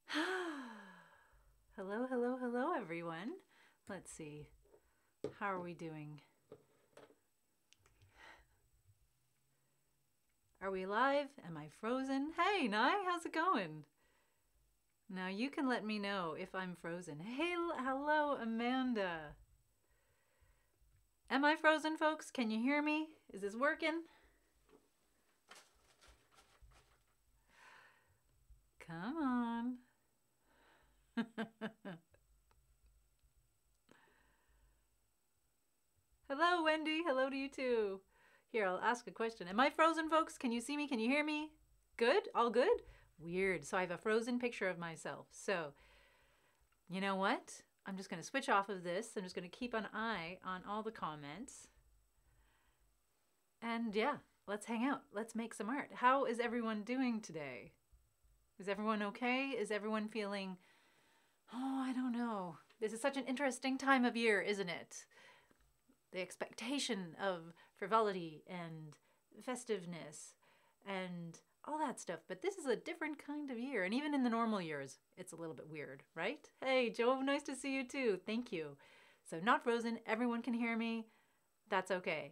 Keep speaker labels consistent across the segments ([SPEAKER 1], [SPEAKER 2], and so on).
[SPEAKER 1] Hello, hello, hello, everyone. Let's see. How are we doing? Are we live? Am I frozen? Hey, Nye, how's it going? Now you can let me know if I'm frozen. Hey, hello, Amanda. Am I frozen, folks? Can you hear me? Is this working? Come on. Hello, Wendy. Hello to you too. Here, I'll ask a question. Am I frozen, folks? Can you see me? Can you hear me? Good? All good? Weird. So I have a frozen picture of myself. So, you know what? I'm just going to switch off of this. I'm just going to keep an eye on all the comments. And yeah, let's hang out. Let's make some art. How is everyone doing today? Is everyone okay? Is everyone feeling, oh, I don't know. This is such an interesting time of year, isn't it? The expectation of frivolity and festiveness and all that stuff. But this is a different kind of year. And even in the normal years, it's a little bit weird, right? Hey, Joe, nice to see you too. Thank you. So, not frozen. Everyone can hear me. That's okay.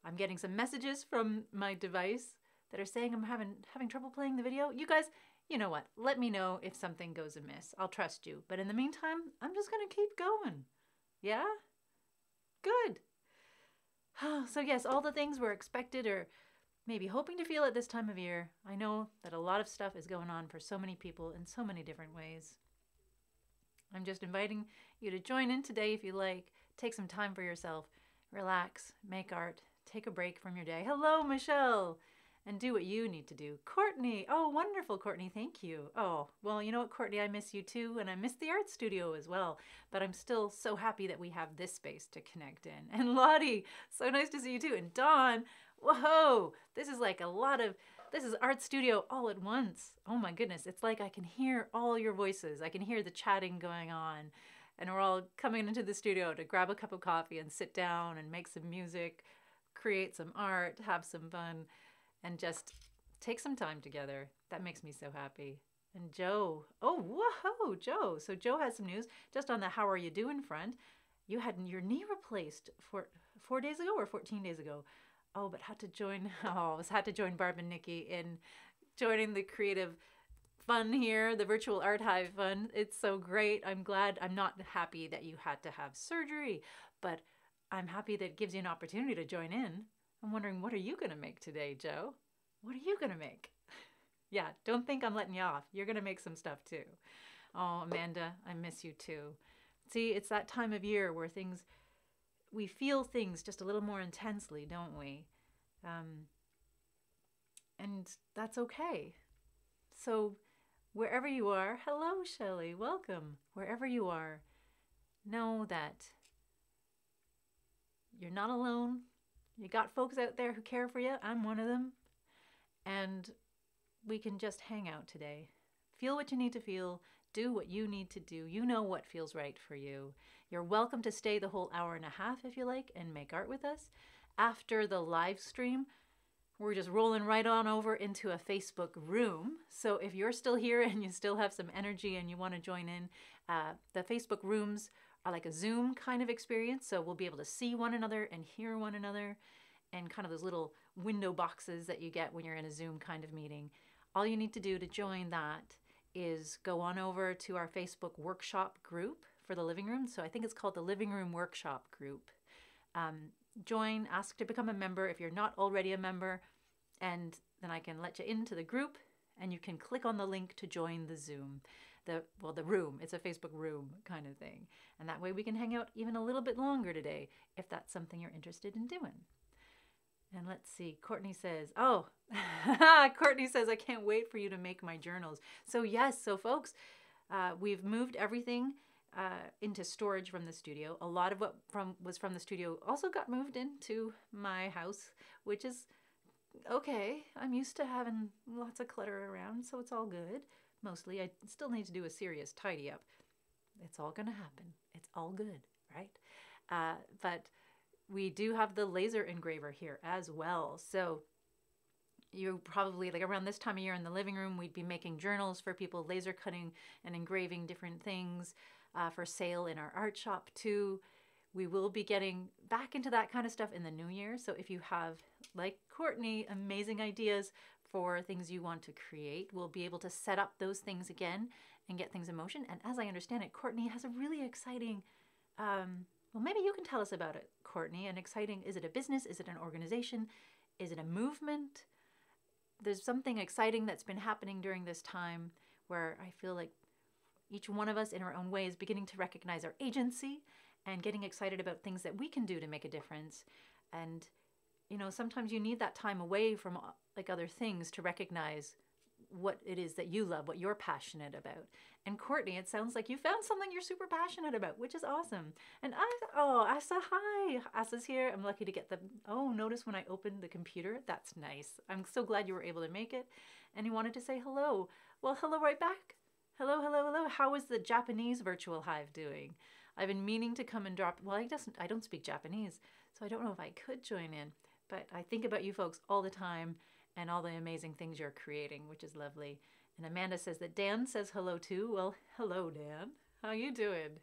[SPEAKER 1] I'm getting some messages from my device that are saying I'm having trouble playing the video. You guys, you know what? Let me know if something goes amiss. I'll trust you. But in the meantime, I'm just going to keep going. Yeah? Good. So yes, all the things we're expected or maybe hoping to feel at this time of year. I know that a lot of stuff is going on for so many people in so many different ways. I'm just inviting you to join in today if you like. Take some time for yourself. Relax, make art, take a break from your day. Hello, Michelle. And do what you need to do. Courtney. Oh, wonderful, Courtney. Thank you. Oh, well, you know what, Courtney? I miss you too. And I miss the art studio as well. But I'm still so happy that we have this space to connect in. And Lottie, so nice to see you too. And Dawn, whoa, this is like a lot of, this is art studio all at once. Oh my goodness. It's like I can hear all your voices. I can hear the chatting going on. And we're all coming into the studio to grab a cup of coffee and sit down and make some music, create some art, have some fun, and just take some time together. That makes me so happy. And Joe, oh, whoa, Joe. So Joe has some news just on the how are you doing front. You had your knee replaced 4 days ago or 14 days ago. Oh, but had to join, had to join Barb and Nikki in joining the creative fun here, the virtual art hive fun. It's so great. I'm glad. I'm not happy that you had to have surgery, but I'm happy that it gives you an opportunity to join in. I'm wondering, what are you going to make today, Joe? What are you going to make? Yeah, don't think I'm letting you off. You're going to make some stuff too. Oh, Amanda, I miss you too. See, it's that time of year where we feel things just a little more intensely, don't we? And that's okay. So, wherever you are, hello, Shelley, welcome. Wherever you are, know that you're not alone. You got folks out there who care for you. I'm one of them. And we can just hang out today. Feel what you need to feel. Do what you need to do. You know what feels right for you. You're welcome to stay the whole hour and a half if you like and make art with us. After the live stream, we're just rolling right on over into a Facebook room. So if you're still here and you still have some energy and you want to join in, the Facebook rooms are like a Zoom kind of experience. So we'll be able to see one another and hear one another, and kind of those little window boxes that you get when you're in a Zoom kind of meeting. All you need to do to join that is go on over to our Facebook workshop group for the living room. So I think it's called the Living Room Workshop Group. Join, ask to become a member if you're not already a member, and then I can let you into the group and you can click on the link to join the Zoom. The room. It's a Facebook room kind of thing. And that way we can hang out even a little bit longer today if that's something you're interested in doing. And let's see, Courtney says, oh, Courtney says, I can't wait for you to make my journals. So yes, so folks, we've moved everything into storage from the studio. A lot of what was from the studio also got moved into my house, which is okay. I'm used to having lots of clutter around, so it's all good. Mostly, I still need to do a serious tidy up. It's all gonna happen. It's all good, right? But we do have the laser engraver here as well. So you probably, like around this time of year in the living room, we'd be making journals for people, laser cutting and engraving different things for sale in our art shop too. We will be getting back into that kind of stuff in the new year. So if you have, like Courtney, amazing ideas for things you want to create, we'll be able to set up those things again and get things in motion. And as I understand it, Courtney has a really exciting, well, maybe you can tell us about it, Courtney. An exciting, is it a business? Is it an organization? Is it a movement? There's something exciting that's been happening during this time where I feel like each one of us in our own way is beginning to recognize our agency and getting excited about things that we can do to make a difference. And, you know, sometimes you need that time away from like other things to recognize what it is that you love, what you're passionate about. And Courtney, it sounds like you found something you're super passionate about, which is awesome. And Asa, hi. Asa's here. I'm lucky to get the, notice when I opened the computer. That's nice. I'm so glad you were able to make it. And he wanted to say hello. Well, hello right back. Hello, hello, hello. How is the Japanese virtual hive doing? I've been meaning to come and drop, well, I don't speak Japanese, so I don't know if I could join in, but I think about you folks all the time and all the amazing things you're creating, which is lovely. And Amanda says that Dan says hello too. Well, hello, Dan. How you doing?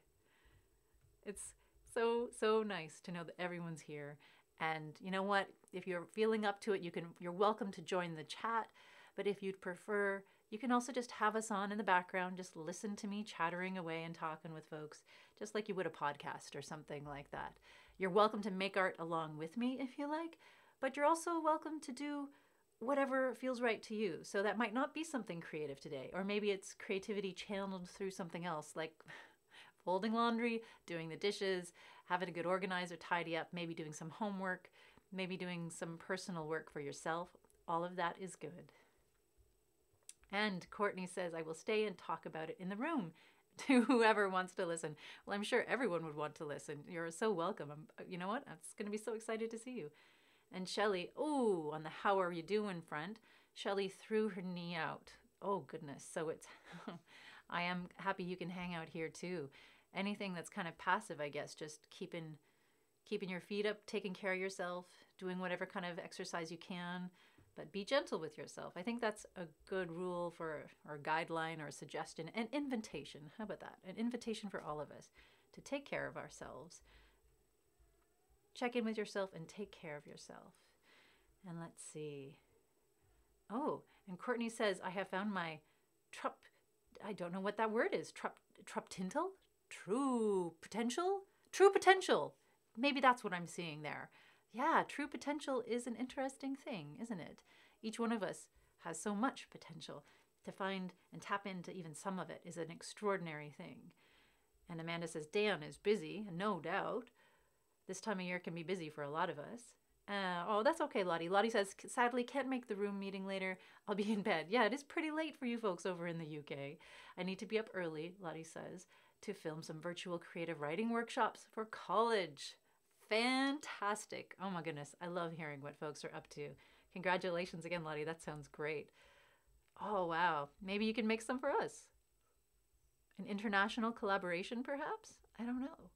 [SPEAKER 1] It's so nice to know that everyone's here. And you know what? If you're feeling up to it, you're welcome to join the chat. But if you'd prefer, you can also just have us on in the background, just listen to me chattering away and talking with folks, just like you would a podcast or something like that. You're welcome to make art along with me if you like, but you're also welcome to do whatever feels right to you. So that might not be something creative today, or maybe it's creativity channeled through something else, like folding laundry, doing the dishes, having a good organizer, tidy up, maybe doing some homework, maybe doing some personal work for yourself. All of that is good. And Courtney says, I will stay and talk about it in the room to whoever wants to listen. Well, I'm sure everyone would want to listen. You're so welcome. You know what? I'm just going to be so excited to see you. And Shelly, on the how are you doing front, Shelly threw her knee out. Oh, goodness. So it's, I am happy you can hang out here too. Anything that's kind of passive, I guess, just keeping your feet up, taking care of yourself, doing whatever kind of exercise you can. But be gentle with yourself. I think that's a good rule or guideline or a suggestion, an invitation. How about that? An invitation for all of us to take care of ourselves. Check in with yourself and take care of yourself. And let's see. Oh, and Courtney says, I have found my I don't know what that word is. Truptintal? True potential? True potential. Maybe that's what I'm seeing there. Yeah, true potential is an interesting thing, isn't it? Each one of us has so much potential. To find and tap into even some of it is an extraordinary thing. And Amanda says, Dan is busy, no doubt. This time of year can be busy for a lot of us. That's okay, Lottie. Lottie says, sadly, can't make the room meeting later. I'll be in bed. Yeah, it is pretty late for you folks over in the UK. I need to be up early, Lottie says, to film some virtual creative writing workshops for college. Fantastic. Oh my goodness. I love hearing what folks are up to. Congratulations again, Lottie. That sounds great. Oh, wow. Maybe you can make some for us. An international collaboration, perhaps? I don't know.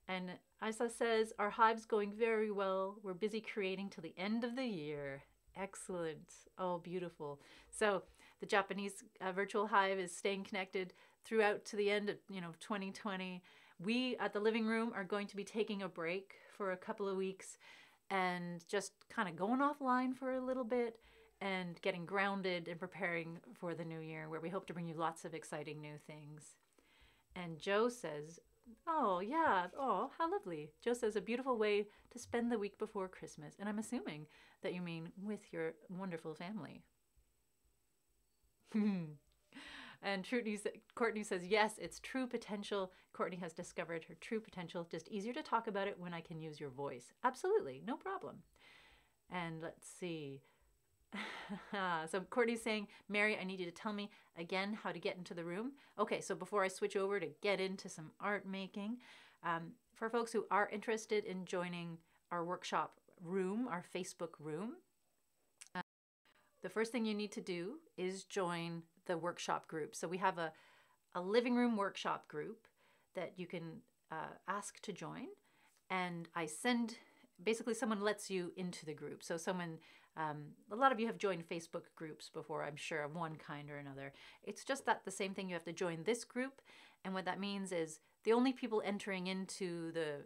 [SPEAKER 1] And Isa says, our hive's going very well. We're busy creating till the end of the year. Excellent. Oh, beautiful. So the Japanese virtual hive is staying connected throughout to the end of 2020. We at the Living Room are going to be taking a break for a couple of weeks and just kind of going offline for a little bit and getting grounded and preparing for the new year, where we hope to bring you lots of exciting new things. And Joe says, oh yeah, oh, how lovely. Joe says, a beautiful way to spend the week before Christmas. And I'm assuming that you mean with your wonderful family. And Courtney says, yes, it's true potential. Courtney has discovered her true potential. Just easier to talk about it when I can use your voice. Absolutely, no problem. And let's see. So Courtney's saying, Mary, I need you to tell me again how to get into the room. Okay, so before I switch over to get into some art making, for folks who are interested in joining our workshop room, our Facebook room, the first thing you need to do is join the workshop group. So we have a Living Room workshop group that you can ask to join. And basically someone lets you into the group. So someone A lot of you have joined Facebook groups before, I'm sure, of one kind or another. It's just that the same thing, you have to join this group. And what that means is the only people entering into the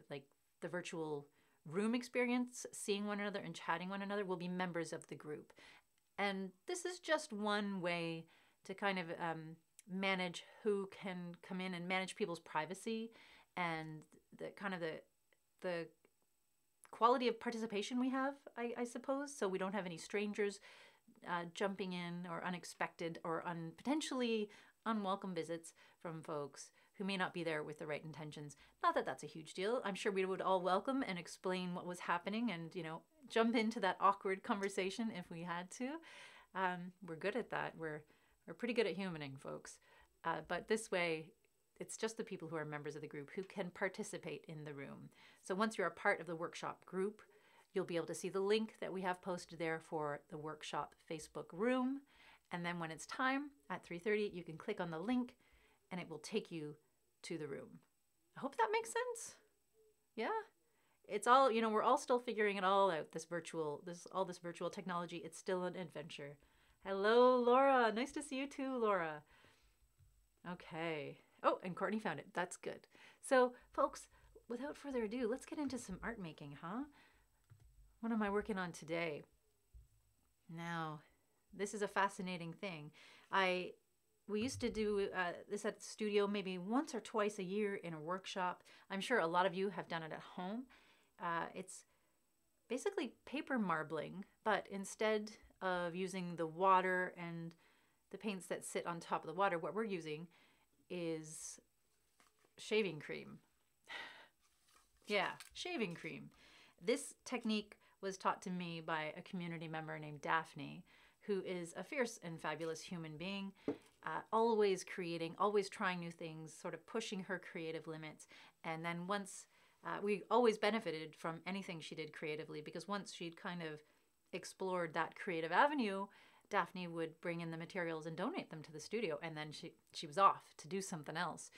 [SPEAKER 1] virtual room experience, seeing one another and chatting one another, will be members of the group. And this is just one way to kind of manage who can come in and manage people's privacy and the kind of the quality of participation we have, I suppose. So we don't have any strangers jumping in, or unexpected or potentially unwelcome visits from folks who may not be there with the right intentions. Not that that's a huge deal. I'm sure we would all welcome and explain what was happening and, jump into that awkward conversation if we had to. We're good at that. We're pretty good at humaning folks. But this way, it's just the people who are members of the group who can participate in the room. So once you're a part of the workshop group, you'll be able to see the link that we have posted there for the workshop Facebook room. And then when it's time at 3:30, you can click on the link and it will take you to the room. I hope that makes sense. Yeah. It's all, we're all still figuring it all out, this virtual technology. It's still an adventure. Hello, Laura. Nice to see you too, Laura. Okay. Oh, and Courtney found it. That's good. So, folks, without further ado, let's get into some art making, huh? What am I working on today? Now, this is a fascinating thing. We used to do this at the studio maybe once or twice a year in a workshop. I'm sure a lot of you have done it at home. It's basically paper marbling, but instead of using the water and the paints that sit on top of the water, what we're using is shaving cream. Yeah, shaving cream. This technique was taught to me by a community member named Daphne, who is a fierce and fabulous human being, always creating, always trying new things, sort of pushing her creative limits. And then once, we always benefited from anything she did creatively, because once she'd kind of explored that creative avenue, Daphne would bring in the materials and donate them to the studio, and then she was off to do something else.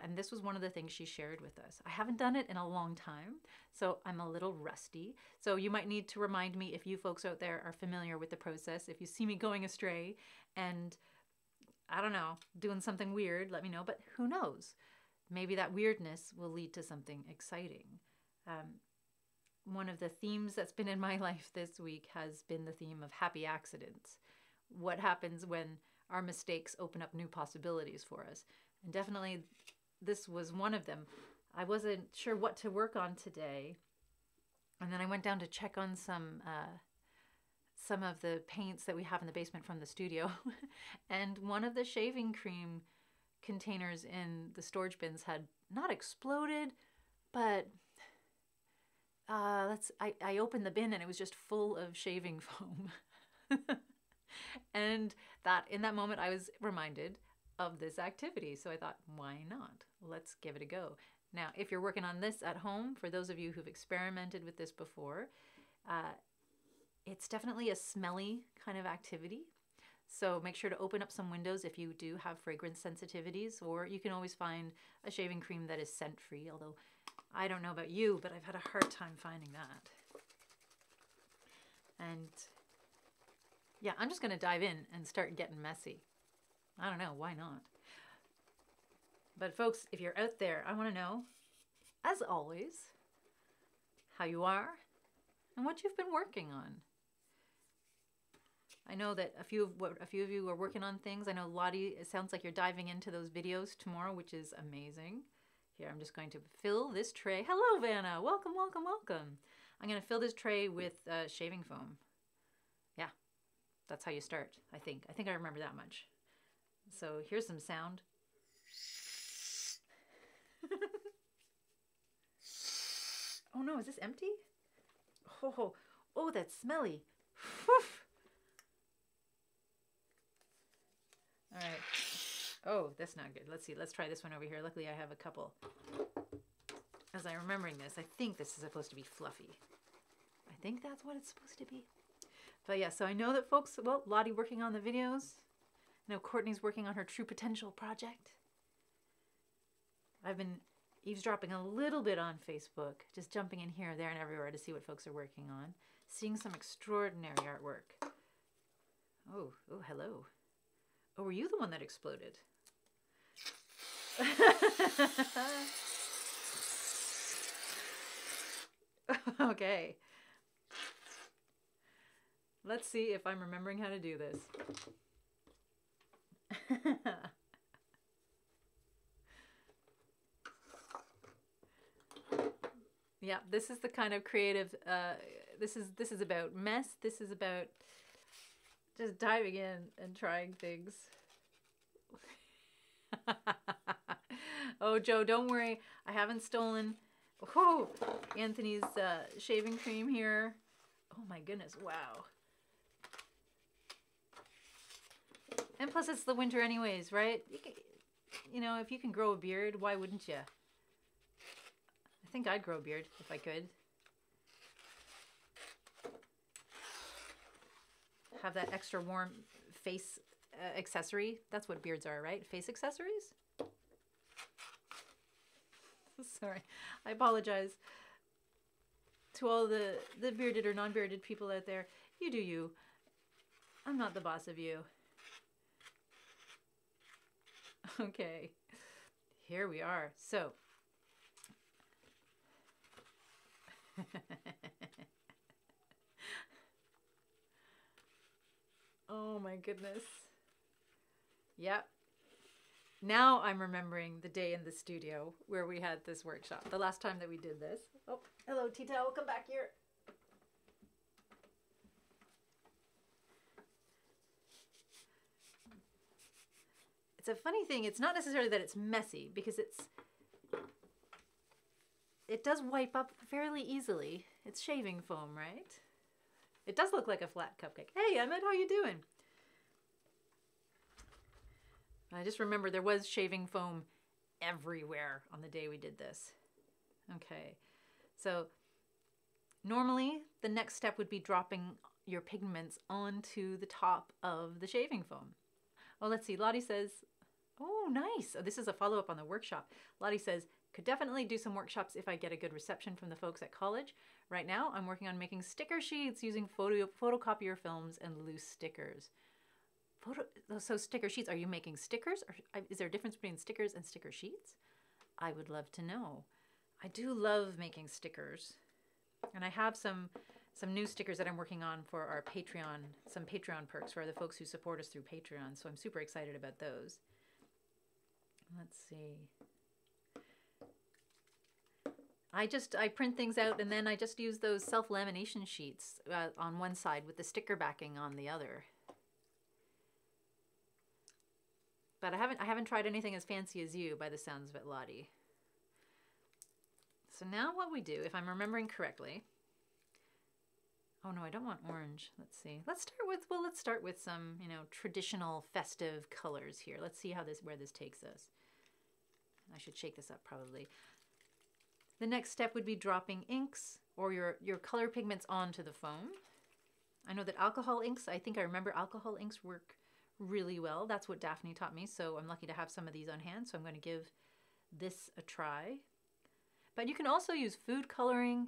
[SPEAKER 1] And this was one of the things she shared with us. I haven't done it in a long time, so I'm a little rusty. So you might need to remind me if you folks out there are familiar with the process. If you see me going astray and, I don't know, doing something weird, let me know. But who knows? Maybe that weirdness will lead to something exciting. One of the themes that's been in my life this week has been the theme of happy accidents. What happens when our mistakes open up new possibilities for us? And definitely this was one of them. I wasn't sure what to work on today. And then I went down to check on some of the paints that we have in the basement from the studio. And one of the shaving cream containers in the storage bins had not exploded, but I opened the bin and it was just full of shaving foam. And in that moment I was reminded of this activity. So I thought, why not? Let's give it a go. Now, if you're working on this at home, for those of you who've experimented with this before, it's definitely a smelly kind of activity. So make sure to open up some windows if you do have fragrance sensitivities, or you can always find a shaving cream that is scent-free, although I don't know about you, but I've had a hard time finding that. And yeah, I'm just going to dive in and start getting messy. I don't know, why not? But folks, if you're out there, I want to know, as always, how you are and what you've been working on. I know that a few of you are working on things. I know Lottie, it sounds like you're diving into those videos tomorrow, which is amazing. Here, I'm just going to fill this tray. Hello, Vanna. Welcome, welcome, welcome. I'm going to fill this tray with shaving foam. Yeah, that's how you start, I think. I think I remember that much. So here's some sound. Oh no, is this empty? Oh, that's smelly. Whew. All right. Oh, that's not good. Let's see. Let's try this one over here. Luckily, I have a couple. As I'm remembering this, I think this is supposed to be fluffy. I think that's what it's supposed to be. But yeah, so I know that folks, well, Lottie working on the videos. I know Courtney's working on her True Potential project. I've been eavesdropping a little bit on Facebook, just jumping in here, there, and everywhere to see what folks are working on. seeing some extraordinary artwork. Oh, hello. Oh, were you the one that exploded? Okay. Let's see if I'm remembering how to do this. Yeah, this is the kind of creative, this is about mess. This is about just diving in and trying things. Oh, Joe, don't worry. I haven't stolen Anthony's shaving cream here. Oh my goodness, wow. And plus it's the winter anyways, right? You know, if you can grow a beard, why wouldn't you? I think I'd grow a beard if I could. Have that extra warm face accessory. That's what beards are, right? Face accessories? Sorry. I apologize to all the bearded or non-bearded people out there. You do you. I'm not the boss of you. Okay. Here we are. So. Oh my goodness. Yep. Now I'm remembering the day in the studio where we had this workshop. The last time that we did this. Oh, hello, Tita. Welcome back here. It's a funny thing. It's not necessarily that it's messy because it does wipe up fairly easily. It's shaving foam, right? It does look like a flat cupcake. Hey, Emmett, how you doing? I just remember there was shaving foam everywhere on the day we did this. Okay, so normally the next step would be dropping your pigments onto the top of the shaving foam. Oh, let's see. Lottie says, oh, nice. Oh, this is a follow-up on the workshop. Lottie says, could definitely do some workshops if I get a good reception from the folks at college. Right now, I'm working on making sticker sheets using photocopier films and loose stickers. So sticker sheets, are you making stickers? Or is there a difference between stickers and sticker sheets? I would love to know. I do love making stickers. And I have some new stickers that I'm working on for our Patreon, some Patreon perks for the folks who support us through Patreon. So I'm super excited about those. Let's see. I print things out and then I just use those self-lamination sheets on one side with the sticker backing on the other. But I haven't tried anything as fancy as you by the sounds of it, Lottie. So now what we do, if I'm remembering correctly. Oh no, I don't want orange. Let's see. Let's start with some, you know, traditional festive colors here. Let's see where this takes us. I should shake this up probably. The next step would be dropping inks or your color pigments onto the foam. I know that alcohol inks, I think I remember alcohol inks work really well. That's what Daphne taught me, so I'm lucky to have some of these on hand, so I'm going to give this a try. But you can also use food coloring.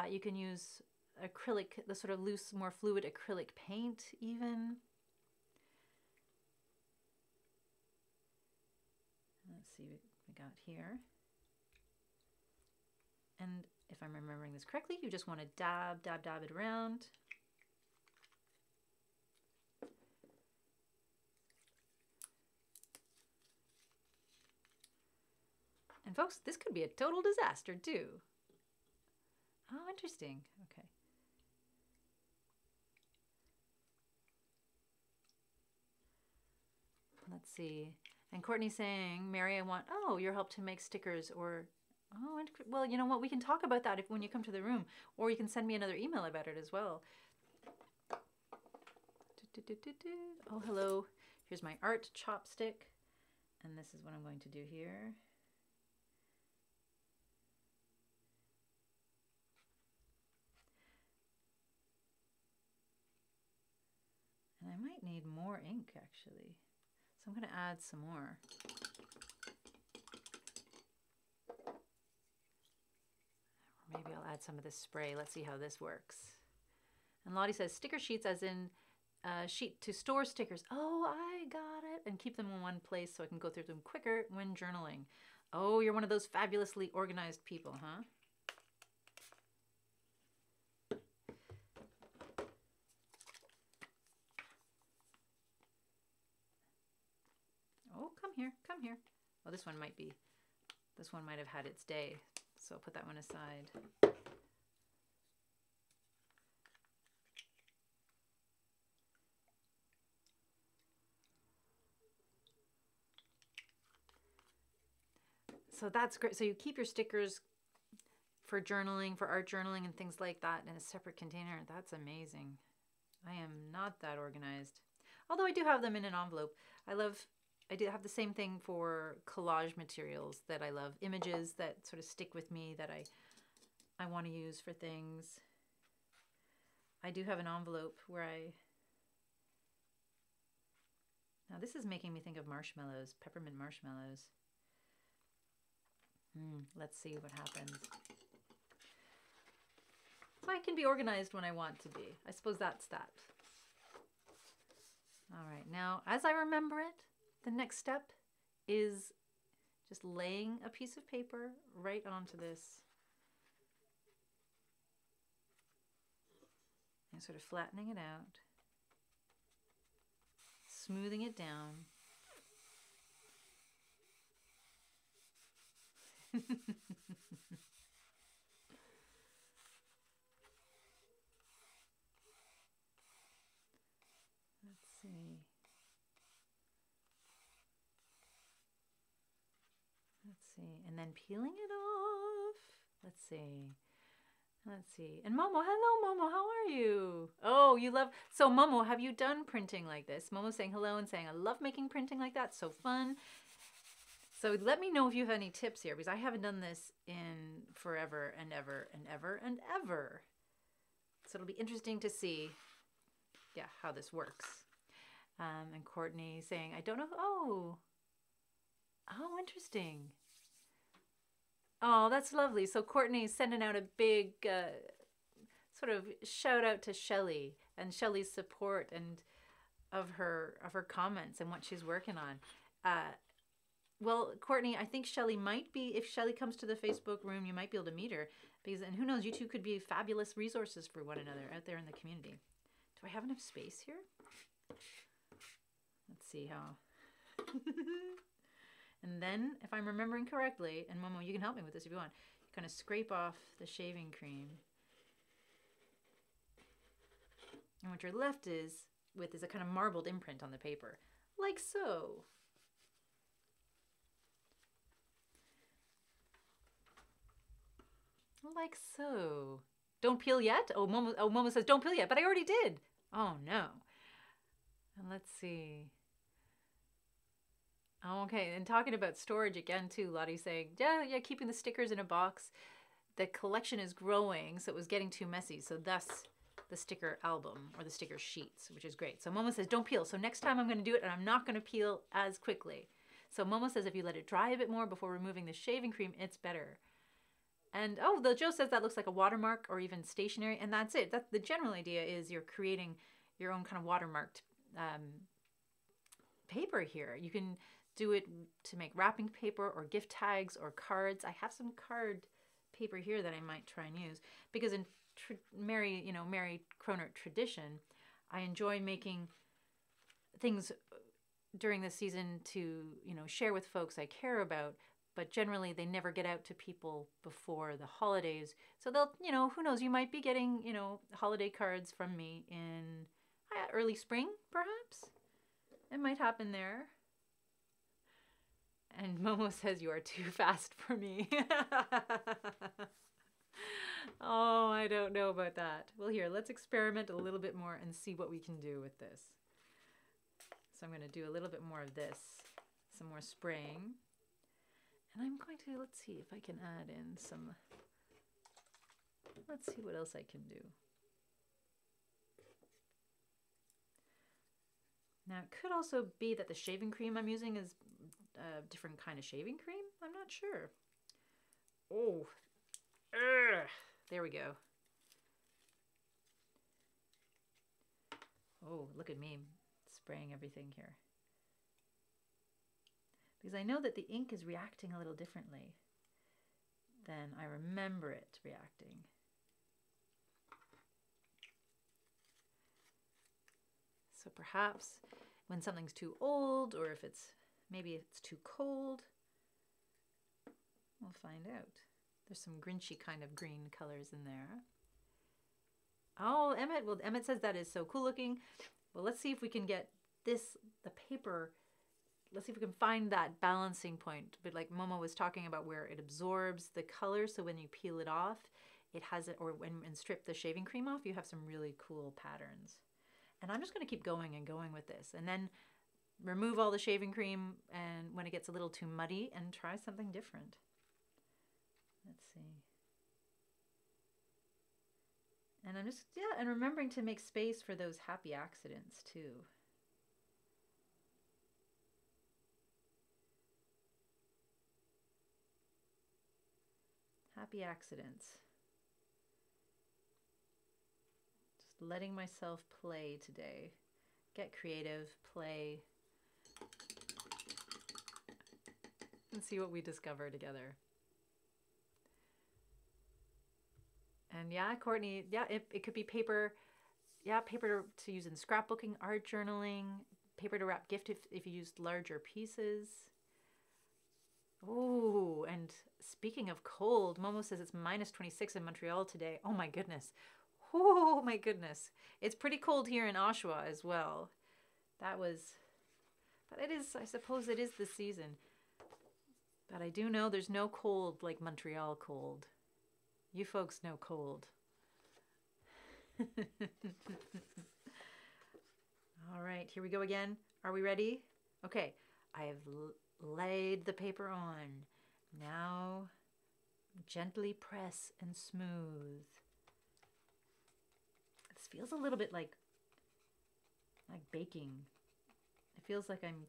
[SPEAKER 1] You can use acrylic, the sort of loose, more fluid acrylic paint even. Let's see what we got here. And if I'm remembering this correctly, you just want to dab it around. And folks, this could be a total disaster too. Oh, interesting. Okay. Let's see. And Courtney's saying, Mary, I want, your help to make stickers or, well, you know what? We can talk about that when you come to the room, or you can send me another email about it as well. Oh, hello. Here's my art chopstick. And this is what I'm going to do here. And I might need more ink, actually. So I'm going to add some more. Or maybe I'll add some of this spray. Let's see how this works. And Lottie says sticker sheets as in sheet to store stickers. Oh, I got it. And keep them in one place so I can go through them quicker when journaling. Oh, you're one of those fabulously organized people, huh? Oh, come here, come here. Oh, this one might have had its day. So I'll put that one aside. So that's great. So you keep your stickers for journaling, for art journaling and things like that in a separate container. That's amazing. I am not that organized. Although I do have them in an envelope. I do have the same thing for collage materials that I love. Images that sort of stick with me that I want to use for things. I do have an envelope where now this is making me think of marshmallows, peppermint marshmallows. Let's see what happens. So I can be organized when I want to be. I suppose that's that. All right, now as I remember it, the next step is just laying a piece of paper right onto this and sort of flattening it out, smoothing it down. Let's see. Let's see. And then peeling it off. Let's see. Let's see. And Momo, hello Momo, how are you? Oh, you love, so Momo, have you done printing like this? Momo's saying hello and saying, I love making printing like that, so fun. So let me know if you have any tips here, because I haven't done this in forever and ever and ever and ever. So it'll be interesting to see, yeah, how this works. And Courtney saying, I don't know, oh, interesting. Oh, that's lovely. So Courtney's sending out a big sort of shout out to Shelley and Shelley's support and of her comments and what she's working on. Well, Courtney, I think Shelley might be, if Shelley comes to the Facebook room, you might be able to meet her. Because, and who knows, you two could be fabulous resources for one another out there in the community. Do I have enough space here? Let's see how. And then, if I'm remembering correctly, and Momo, you can help me with this if you want, you kind of scrape off the shaving cream. And what you're left with is a kind of marbled imprint on the paper, like so. Like so. Don't peel yet? Oh, Momo says don't peel yet, but I already did. Oh, no. And let's see. Oh, okay, and talking about storage again, too, Lottie's saying, yeah, keeping the stickers in a box. The collection is growing, so it was getting too messy. So thus, the sticker album or the sticker sheets, which is great. So Momo says, don't peel. So next time I'm going to do it, and I'm not going to peel as quickly. So Momo says if you let it dry a bit more before removing the shaving cream, it's better. And oh, the Joe says that looks like a watermark or even stationery, and that's it. That's the general idea is you're creating your own kind of watermarked paper here. You can do it to make wrapping paper or gift tags or cards. I have some card paper here that I might try and use because in Mary Cronert tradition, I enjoy making things during the season to share with folks I care about. But generally, they never get out to people before the holidays. So they'll, who knows, you might be getting, holiday cards from me in early spring, perhaps. It might happen there. And Momo says, you are too fast for me. Oh, I don't know about that. Well, here, let's experiment a little bit more and see what we can do with this. So I'm going to do a little bit more of this, some more spraying. And I'm going to, let's see if I can add in some, let's see what else I can do. Now, it could also be that the shaving cream I'm using is a different kind of shaving cream. I'm not sure. Oh, there we go. Oh, look at me spraying everything here. Because I know that the ink is reacting a little differently than I remember it reacting. So perhaps when something's too old, or if maybe it's too cold, we'll find out. There's some grinchy kind of green colors in there. Oh, Emmett. Well, Emmett says that is so cool looking. Well, let's see if we can get the paper, let's see if we can find that balancing point. But like Momo was talking about, where it absorbs the color, so when you peel it off, it has it, or and strip the shaving cream off, you have some really cool patterns. And I'm just going to keep going and going with this, and then remove all the shaving cream and when it gets a little too muddy, and try something different. Let's see. And I'm just, yeah, and remembering to make space for those happy accidents too. Happy accidents. Just letting myself play today. Get creative, play, and see what we discover together. And yeah, Courtney, yeah, it could be paper. Yeah, paper to use in scrapbooking, art journaling, paper to wrap gift if you used larger pieces. Oh, and speaking of cold, Momo says it's -26 in Montreal today. Oh my goodness. Oh my goodness. It's pretty cold here in Oshawa as well. But it is, I suppose it is the season. But I do know there's no cold like Montreal cold. You folks know cold. All right, here we go again. Are we ready? Okay, I have laid the paper on. Now, gently press and smooth. This feels a little bit like baking. It feels like I'm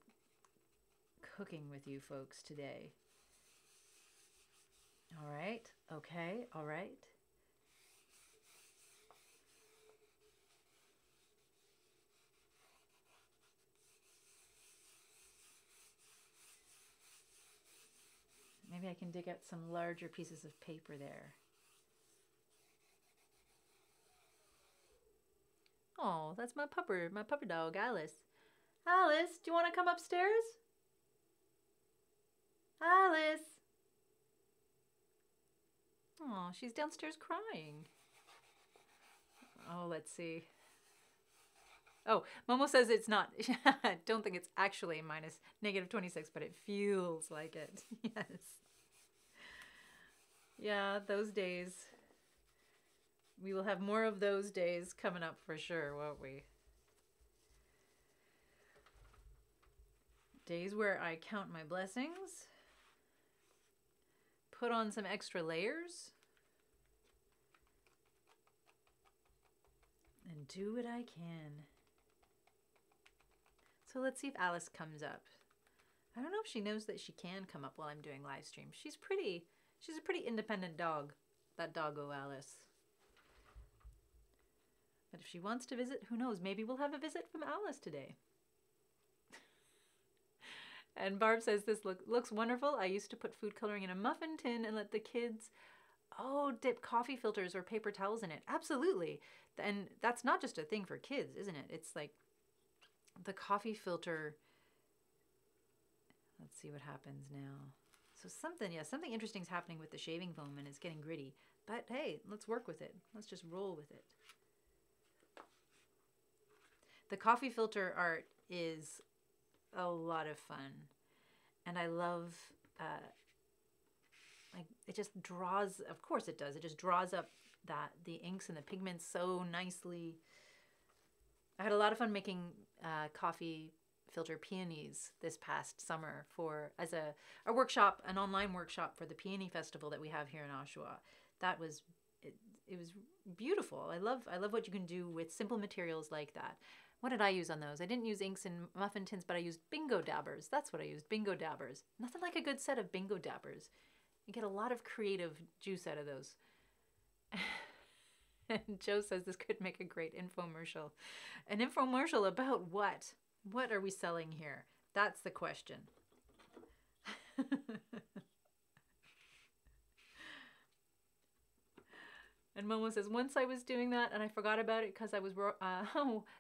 [SPEAKER 1] cooking with you folks today. All right, okay, all right. Maybe I can dig out some larger pieces of paper there. Oh, that's my puppy dog, Alice. Alice, do you want to come upstairs? Alice! Oh, she's downstairs crying. Oh, let's see. Oh, Momo says it's not. I don't think it's actually -26, but it feels like it. Yes. Yeah, those days. We will have more of those days coming up for sure, won't we? Days where I count my blessings, put on some extra layers, and do what I can. So let's see if Alice comes up. I don't know if she knows that she can come up while I'm doing live stream. She's a pretty independent dog, that doggo Alice. But if she wants to visit, who knows? Maybe we'll have a visit from Alice today. And Barb says, this looks wonderful. I used to put food coloring in a muffin tin and let the kids, dip coffee filters or paper towels in it. Absolutely. And that's not just a thing for kids, isn't it? It's like the coffee filter. Let's see what happens now. So something interesting is happening with the shaving foam, and it's getting gritty. But hey, let's work with it. Let's just roll with it. The coffee filter art is a lot of fun, and I love like it just draws. Of course, it does. It just draws up the inks and the pigments so nicely. I had a lot of fun making coffee filter peonies this past summer as a workshop, an online workshop for the Peony Festival that we have here in Oshawa. That was it was beautiful. I love what you can do with simple materials like that. What did I use on those? I didn't use inks and muffin tins, but I used bingo dabbers. That's what I used, bingo dabbers. Nothing like a good set of bingo dabbers. You get a lot of creative juice out of those. And Joe says this could make a great infomercial. An infomercial about what? What are we selling here? That's the question. And Momo says, once I was doing that and I forgot about it because I was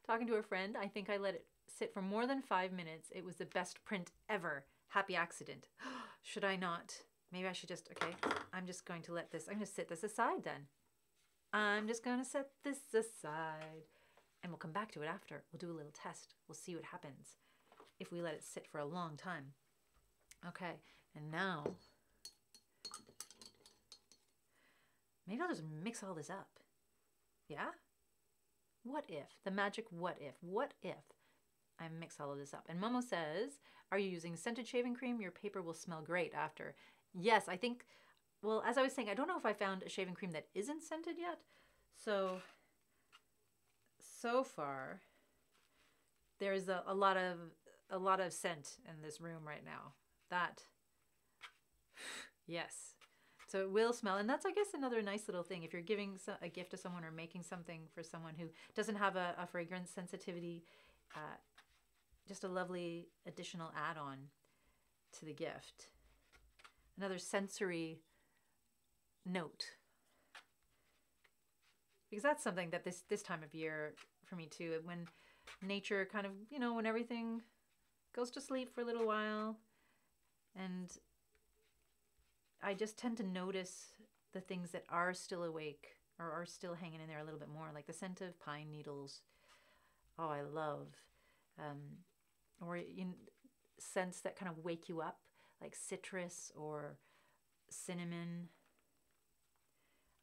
[SPEAKER 1] talking to a friend. I think I let it sit for more than 5 minutes. It was the best print ever. Happy accident. Should I not? Maybe I should just, okay, I'm just going to let this, I'm going to set this aside then. I'm just going to set this aside. And we'll come back to it after. We'll do a little test. We'll see what happens if we let it sit for a long time. Okay, and now, maybe I'll just mix all this up. Yeah? What if? The magic what if. What if I mix all of this up? And Momo says, are you using scented shaving cream? Your paper will smell great after. Yes, I think, well, as I was saying, I don't know if I found a shaving cream that isn't scented yet. So far, there's a lot of scent in this room right now. That, yes. So it will smell. And that's, I guess, another nice little thing. If you're giving a gift to someone or making something for someone who doesn't have a fragrance sensitivity, just a lovely additional add-on to the gift. Another sensory note. Because that's something that this time of year for me too, when nature kind of, you know, when everything goes to sleep for a little while, and I just tend to notice the things that are still awake or are still hanging in there a little bit more, like the scent of pine needles. Oh, I love. Or scents that kind of wake you up, like citrus or cinnamon.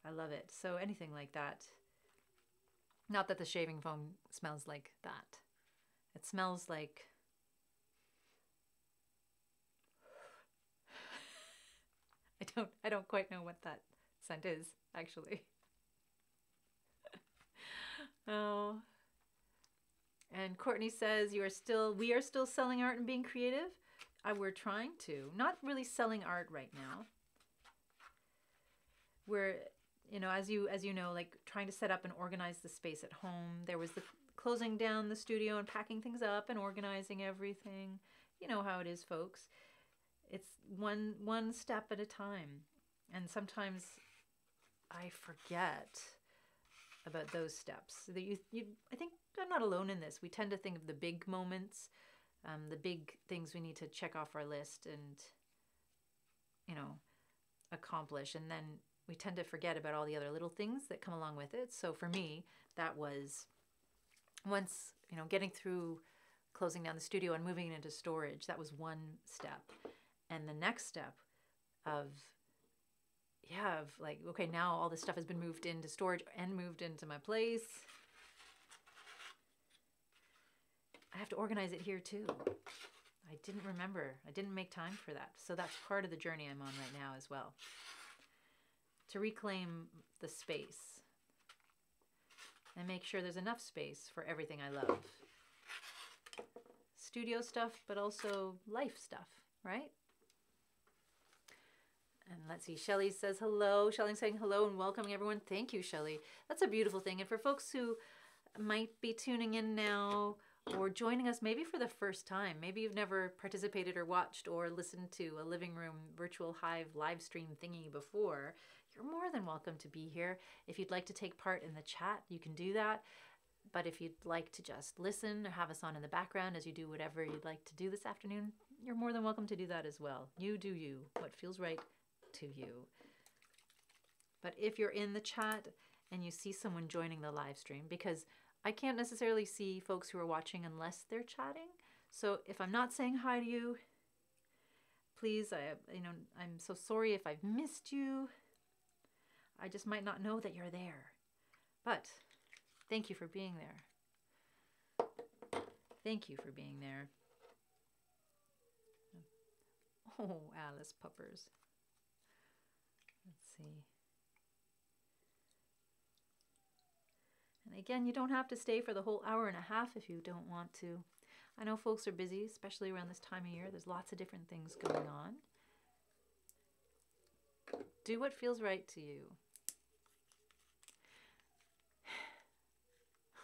[SPEAKER 1] I love it. So anything like that. Not that the shaving foam smells like that. It smells like... I don't quite know what that scent is, actually. Oh. And Courtney says, we are still selling art and being creative. We're trying to. Not really selling art right now. We're, as you know, like trying to set up and organize the space at home. There was the closing down the studio and packing things up and organizing everything. You know how it is, folks. It's one step at a time. And sometimes I forget about those steps. I think I'm not alone in this. We tend to think of the big moments, the big things we need to check off our list and, accomplish. And then we tend to forget about all the other little things that come along with it. So for me, that was once, getting through closing down the studio and moving it into storage. That was one step. And the next step of like, okay, now all this stuff has been moved into storage and moved into my place. I have to organize it here too. I didn't remember. I didn't make time for that. So that's part of the journey I'm on right now as well. To reclaim the space and make sure there's enough space for everything I love. Studio stuff, but also life stuff, right? And let's see, Shelly says hello. Shelly's saying hello and welcoming everyone. Thank you, Shelly. That's a beautiful thing. And for folks who might be tuning in now or joining us maybe for the first time, maybe you've never participated or watched or listened to a Living Room virtual Hive live stream thingy before, you're more than welcome to be here. If you'd like to take part in the chat, you can do that. But if you'd like to just listen or have us on in the background as you do whatever you'd like to do this afternoon, you're more than welcome to do that as well. You do you, what feels right to you. But if you're in the chat and you see someone joining the live stream, because I can't necessarily see folks who are watching unless they're chatting. So if I'm not saying hi to you, please, I'm so sorry if I've missed you. I just might not know that you're there. But thank you for being there. Thank you for being there. Oh, Alice Puppers. Let's see. And again, you don't have to stay for the whole hour and a half if you don't want to. I know folks are busy, especially around this time of year. There's lots of different things going on. Do what feels right to you.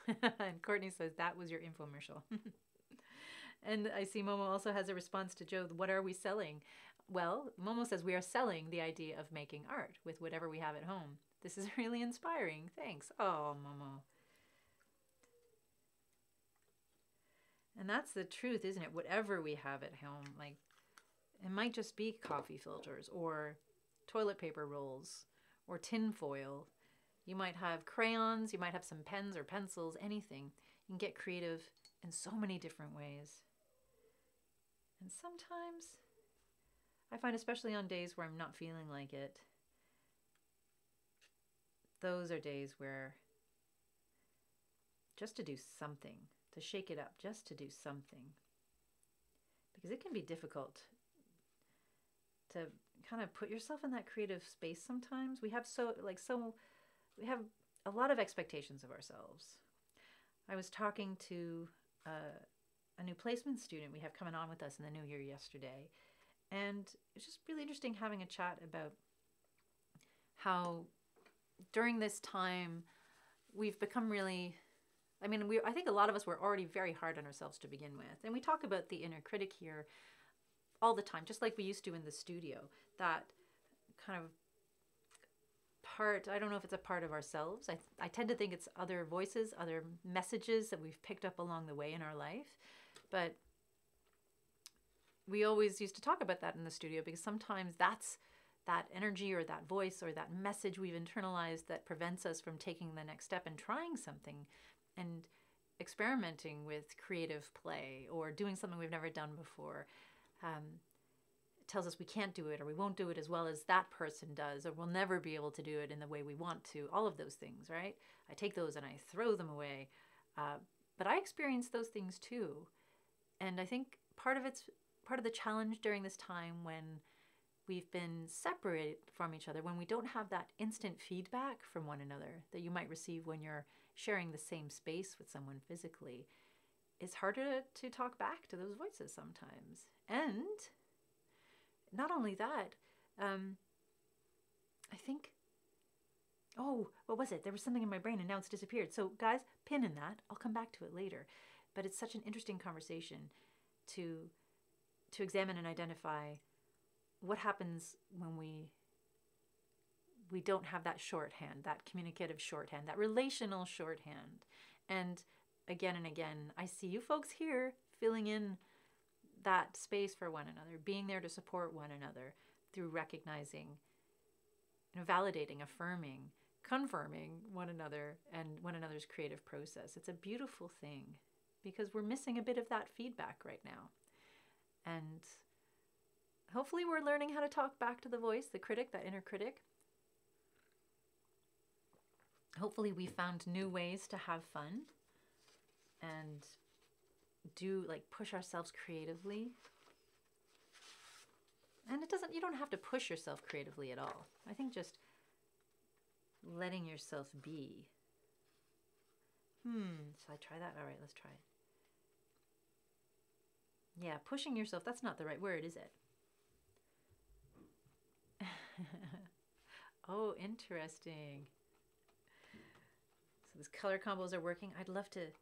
[SPEAKER 1] And Courtney says, that was your infomercial. And I see Momo also has a response to Joe. What are we selling? Well, Momo says we are selling the idea of making art with whatever we have at home. This is really inspiring. Thanks. Oh, Momo. And that's the truth, isn't it? Whatever we have at home, like it might just be coffee filters or toilet paper rolls or tin foil. You might have crayons, you might have some pens or pencils, anything. You can get creative in so many different ways. And sometimes I find, especially on days where I'm not feeling like it, those are days where just to do something, to shake it up, just to do something. Because it can be difficult to kind of put yourself in that creative space sometimes. We have we have a lot of expectations of ourselves. I was talking to a new placement student we have coming on with us in the new year yesterday, and it's just really interesting having a chat about how during this time we've become really, I think a lot of us were already very hard on ourselves to begin with. And we talk about the inner critic here all the time, just like we used to in the studio. That kind of part, I don't know if it's a part of ourselves. I tend to think it's other voices, other messages that we've picked up along the way in our life. But we always used to talk about that in the studio because sometimes that's that energy or that voice or that message we've internalized that prevents us from taking the next step and trying something and experimenting with creative play or doing something we've never done before. It tells us we can't do it or we won't do it as well as that person does, or we'll never be able to do it in the way we want to. All of those things, right? I take those and I throw them away. But I experience those things too. And I think part of the challenge during this time when we've been separated from each other, when we don't have that instant feedback from one another that you might receive when you're sharing the same space with someone physically, it's harder to talk back to those voices sometimes. And not only that, I think, oh, what was it? There was something in my brain and now it's disappeared. So guys, pin in that. I'll come back to it later. But it's such an interesting conversation to examine and identify what happens when we don't have that shorthand, that communicative shorthand, that relational shorthand. And again, I see you folks here filling in that space for one another, being there to support one another through recognizing, validating, affirming, confirming one another and one another's creative process. It's a beautiful thing because we're missing a bit of that feedback right now. And hopefully we're learning how to talk back to the voice, the critic, that inner critic. Hopefully we found new ways to have fun and push ourselves creatively. And you don't have to push yourself creatively at all. I think just letting yourself be. Shall I try that? All right, let's try it. Yeah, pushing yourself, that's not the right word, is it? Oh, interesting. So these color combos are working. I'd love to...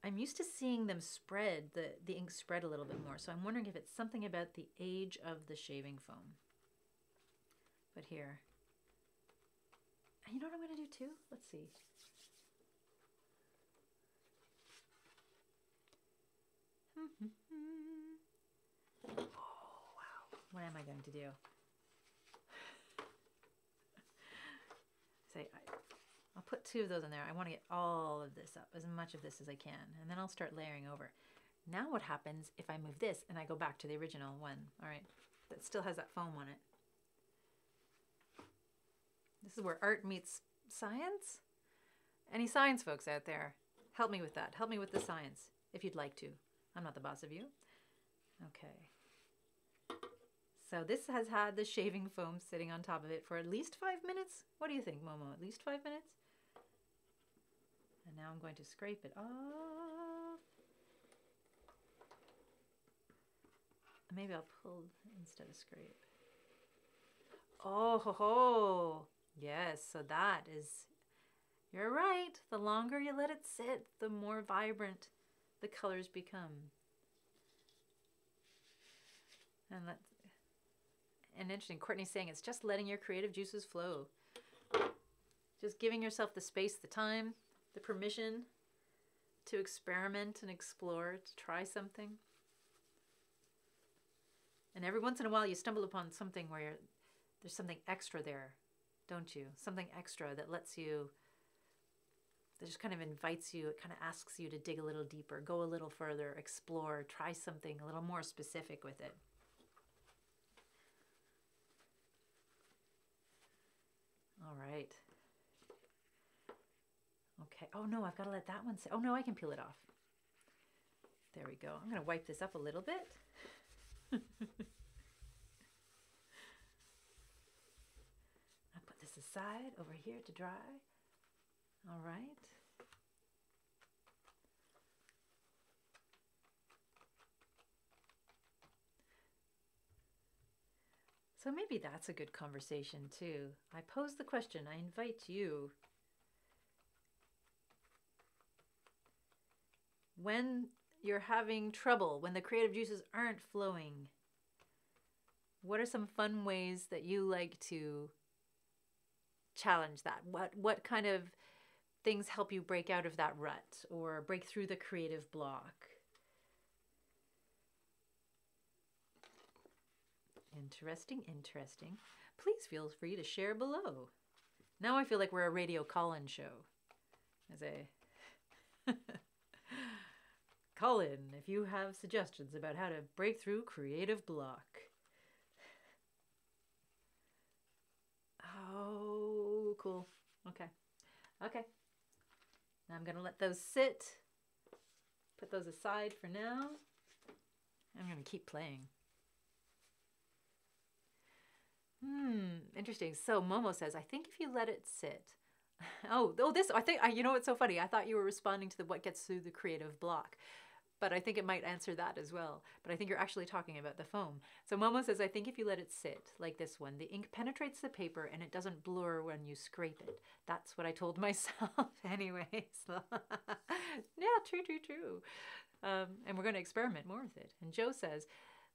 [SPEAKER 1] I'm used to seeing them spread, the ink spread a little bit more. So I'm wondering if it's something about the age of the shaving foam. But here. And you know what I'm going to do too? Let's see. Oh, wow. What am I going to do? I'll put 2 of those in there. I want to get all of this up, as much of this as I can, and then I'll start layering over. Now what happens if I move this and I go back to the original one? All right, that still has that foam on it. This is where art meets science. Any science folks out there, help me with that. Help me with the science, if you'd like to. I'm not the boss of you. Okay. So this has had the shaving foam sitting on top of it for at least 5 minutes. What do you think, Momo? At least 5 minutes? And now I'm going to scrape it off. Maybe I'll pull instead of scrape. Oh, ho, ho. Yes, so that is You're right. The longer you let it sit, the more vibrant the colors become. And interesting, Courtney's saying it's just letting your creative juices flow. Just giving yourself the space, the time, the permission to experiment and explore, to try something. And every once in a while you stumble upon something where there's something extra there, don't you? Something extra that lets you, that just kind of invites you, it kind of asks you to dig a little deeper, go a little further, explore, try something a little more specific with it. All right. Okay. Oh no, I've got to let that one sit. Oh no, I can peel it off. There we go. I'm going to wipe this up a little bit. I'll put this aside over here to dry. All right. So maybe that's a good conversation too. I pose the question, I invite you. When you're having trouble, when the creative juices aren't flowing, what are some fun ways that you like to challenge that? What kind of things help you break out of that rut or break through the creative block? Interesting, interesting. Please feel free to share below. Now I feel like we're a radio call-in show. As a call in if you have suggestions about how to break through creative block. Oh, cool. Okay. Okay. Now I'm going to let those sit. Put those aside for now. I'm going to keep playing. Interesting. So Momo says, I think if you let it sit. This, I think, you know what's so funny? I thought you were responding to the what gets through the creative block. But I think it might answer that as well. But I think you're actually talking about the foam. So Momo says, I think if you let it sit, like this one, the ink penetrates the paper and it doesn't blur when you scrape it. That's what I told myself anyways. Yeah, true. And we're going to experiment more with it. And Joe says,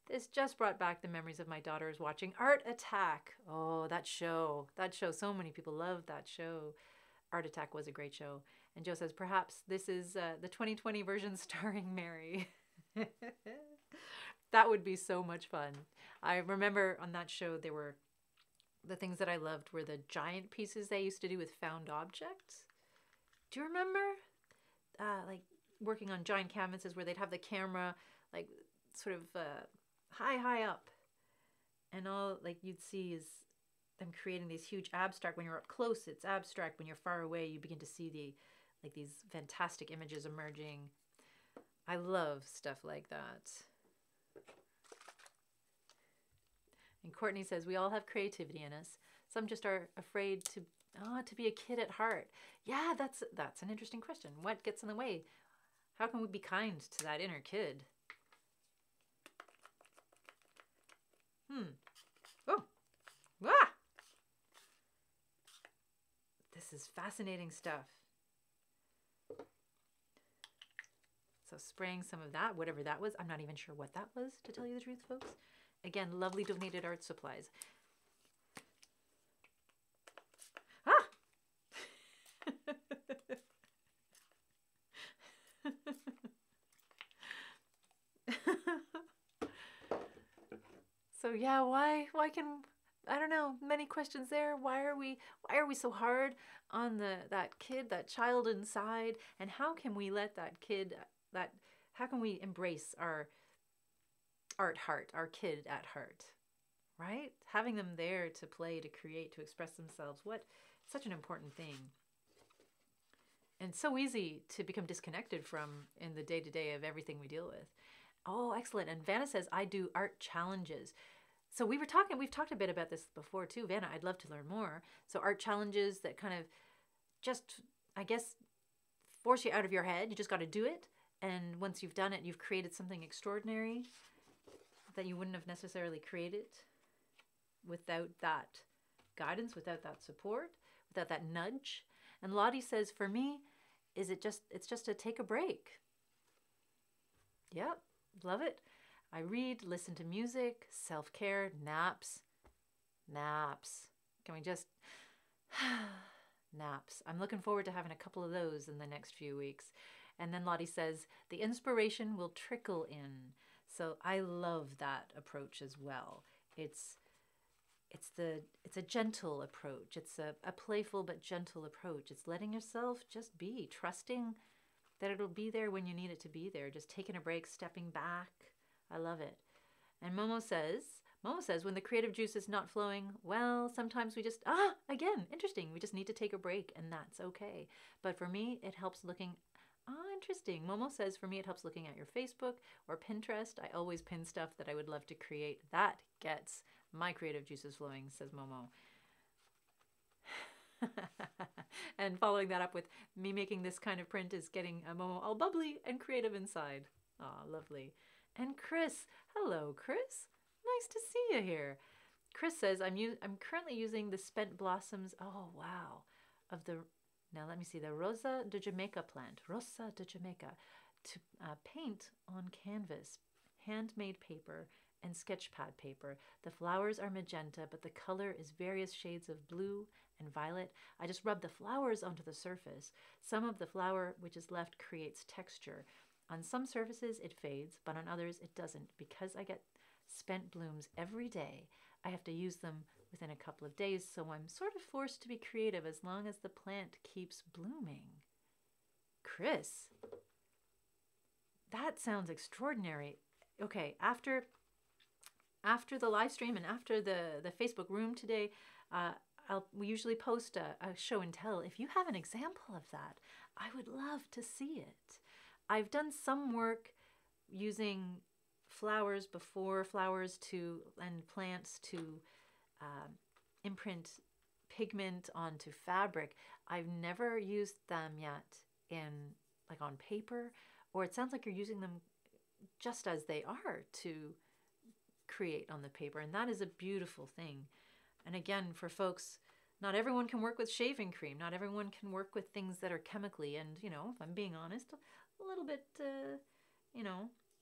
[SPEAKER 1] this just brought back the memories of my daughters watching Art Attack. Oh, that show. So many people loved that show. Art Attack was a great show. And Joe says, perhaps this is the 2020 version starring Mary. That would be so much fun. I remember on that show, there were the things that I loved were the giant pieces they used to do with found objects. Do you remember? Like working on giant canvases where they'd have the camera like sort of high up. And all like you'd see is them creating these huge abstract. When you're up close, it's abstract. When you're far away, you begin to see these fantastic images emerging. I love stuff like that. And Courtney says, we all have creativity in us. Some just are afraid to be a kid at heart. Yeah, that's an interesting question. What gets in the way? How can we be kind to that inner kid? Oh. Ah! This is fascinating stuff. So spraying some of that, whatever that was. I'm not even sure what that was, to tell you the truth, folks. Again, lovely donated art supplies. Ah! So yeah, why I don't know, many questions there. Why are we so hard on that kid, that child inside? And how can we let that kid, how can we embrace our art heart, our kid at heart, right? Having them there to play, to create, to express themselves. Such an important thing. And so easy to become disconnected from in the day-to-day of everything we deal with. Oh, excellent. And Vanna says, I do art challenges. So we've talked a bit about this before too, Vanna. I'd love to learn more. So art challenges that kind of just, I guess, force you out of your head. You just got to do it. And once you've done it, you've created something extraordinary that you wouldn't have necessarily created without that guidance, without that support, without that nudge. And Lottie says, for me, it's just to take a break. Yep, love it. I read, listen to music, self-care, naps. Naps. Can we just... naps. I'm looking forward to having a couple of those in the next few weeks. And then Lottie says, the inspiration will trickle in. So I love that approach as well. It's a gentle approach. It's a playful but gentle approach. It's letting yourself just be, trusting that it'll be there when you need it to be there. Just taking a break, stepping back. I love it. And Momo says, when the creative juice is not flowing, well, sometimes we just, again, interesting. We just need to take a break, and that's okay. But for me, it helps looking, interesting. Momo says, for me, it helps looking at your Facebook or Pinterest. I always pin stuff that I would love to create. That gets my creative juices flowing, says Momo. And following that up with me making this kind of print is getting a Momo all bubbly and creative inside. Aw, lovely. And Chris, hello, Chris. Nice to see you here. Chris says, I'm currently using the spent blossoms, oh wow, of the, now let me see, the Rosa de Jamaica plant, Rosa de Jamaica, to paint on canvas, handmade paper, and sketch pad paper. The flowers are magenta, but the color is various shades of blue and violet. I just rub the flowers onto the surface. Some of the flower which is left creates texture. On some surfaces it fades, but on others it doesn't. Because I get spent blooms every day, I have to use them within a couple of days, so I'm sort of forced to be creative as long as the plant keeps blooming. Chris, that sounds extraordinary. Okay, after the live stream and after the Facebook room today, we usually post a show and tell. If you have an example of that, I would love to see it. I've done some work using flowers before, and plants to imprint pigment onto fabric. I've never used them yet on paper, or it sounds like you're using them just as they are to create on the paper, and that is a beautiful thing. And again, for folks, not everyone can work with shaving cream. Not everyone can work with things that are chemically, and if I'm being honest, a little bit,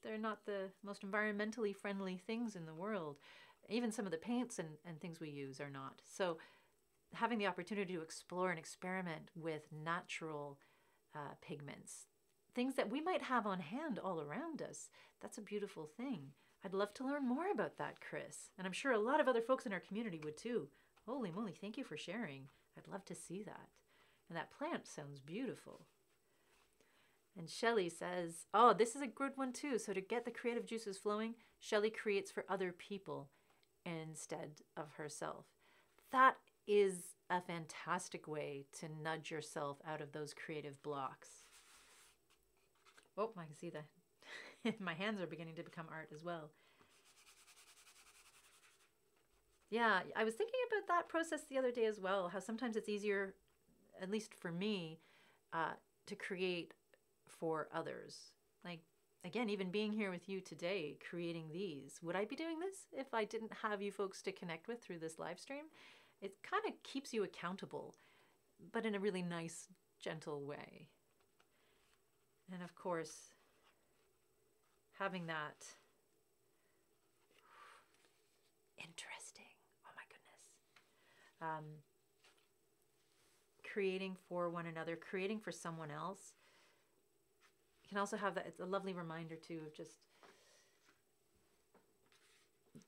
[SPEAKER 1] they're not the most environmentally friendly things in the world. Even some of the paints and things we use are not. So having the opportunity to explore and experiment with natural pigments, things that we might have on hand all around us, that's a beautiful thing. I'd love to learn more about that, Chris. And I'm sure a lot of other folks in our community would too. Holy moly, thank you for sharing. I'd love to see that. And that plant sounds beautiful. And Shelley says, oh, this is a good one too. So to get the creative juices flowing, Shelley creates for other people instead of herself. That is a fantastic way to nudge yourself out of those creative blocks. Oh, I can see that. My hands are beginning to become art as well. Yeah, I was thinking about that process the other day as well, how sometimes it's easier, at least for me, to create for others. Like, again, even being here with you today, creating these. Would I be doing this if I didn't have you folks to connect with through this live stream? It kind of keeps you accountable, but in a really nice, gentle way. And of course, having that interesting, oh my goodness, creating for one another, creating for someone else. You can also have that, it's a lovely reminder too of just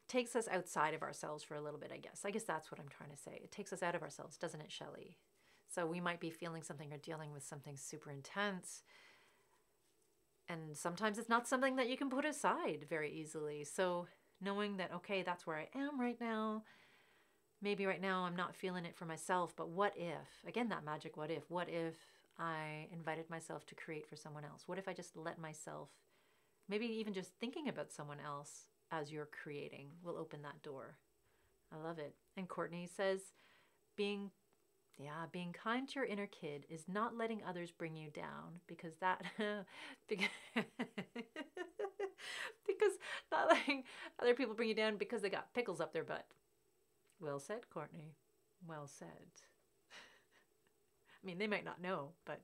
[SPEAKER 1] takes us outside of ourselves for a little bit, I guess. I guess that's what I'm trying to say. It takes us out of ourselves, doesn't it, Shelley? So we might be feeling something or dealing with something super intense, and sometimes it's not something that you can put aside very easily. So knowing that, okay, that's where I am right now. Maybe right now I'm not feeling it for myself, but what if, again, that magic what if I invited myself to create for someone else? What if I just let myself, maybe even just thinking about someone else as you're creating will open that door. I love it. And Courtney says, being kind to your inner kid is not letting others bring you down, because because not letting other people bring you down because they got pickles up their butt. Well said, Courtney. Well said. I mean, they might not know, but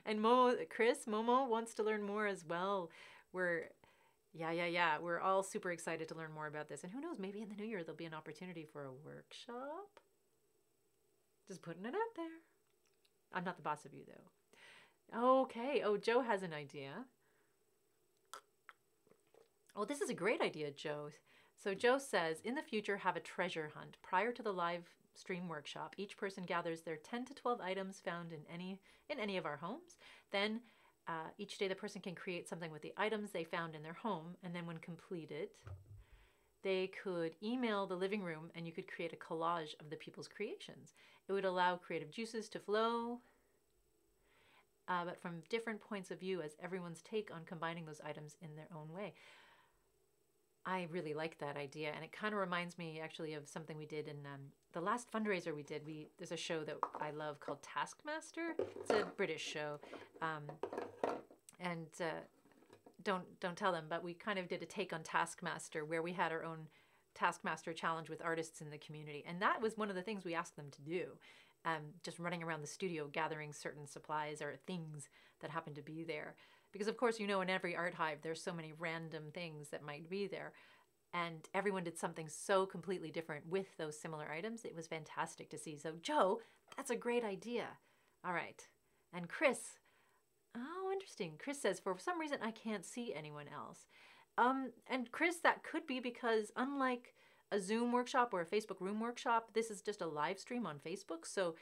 [SPEAKER 1] and Chris, Momo wants to learn more as well. Yeah. We're all super excited to learn more about this. And who knows, maybe in the new year there'll be an opportunity for a workshop. Just putting it out there. I'm not the boss of you though. Okay. Oh, Joe has an idea. Oh, this is a great idea, Joe. So Joe says, in the future, have a treasure hunt. Prior to the live stream workshop, each person gathers their 10 to 12 items found in any of our homes. Then each day the person can create something with the items they found in their home, and then when completed, they could email the living room and you could create a collage of the people's creations. It would allow creative juices to flow, but from different points of view as everyone's take on combining those items in their own way. I really like that idea, and it kind of reminds me actually of something we did in the last fundraiser we did. There's a show that I love called Taskmaster. It's a British show, and don't tell them, but we kind of did a take on Taskmaster where we had our own Taskmaster challenge with artists in the community, and that was one of the things we asked them to do. Just running around the studio gathering certain supplies or things that happen to be there. Because of course, in every art hive, there's so many random things that might be there. And everyone did something so completely different with those similar items. It was fantastic to see. So Joe, that's a great idea. All right. And Chris, oh, interesting. Chris says, for some reason, I can't see anyone else. And Chris, that could be because unlike a Zoom workshop or a Facebook room workshop, this is just a live stream on Facebook. So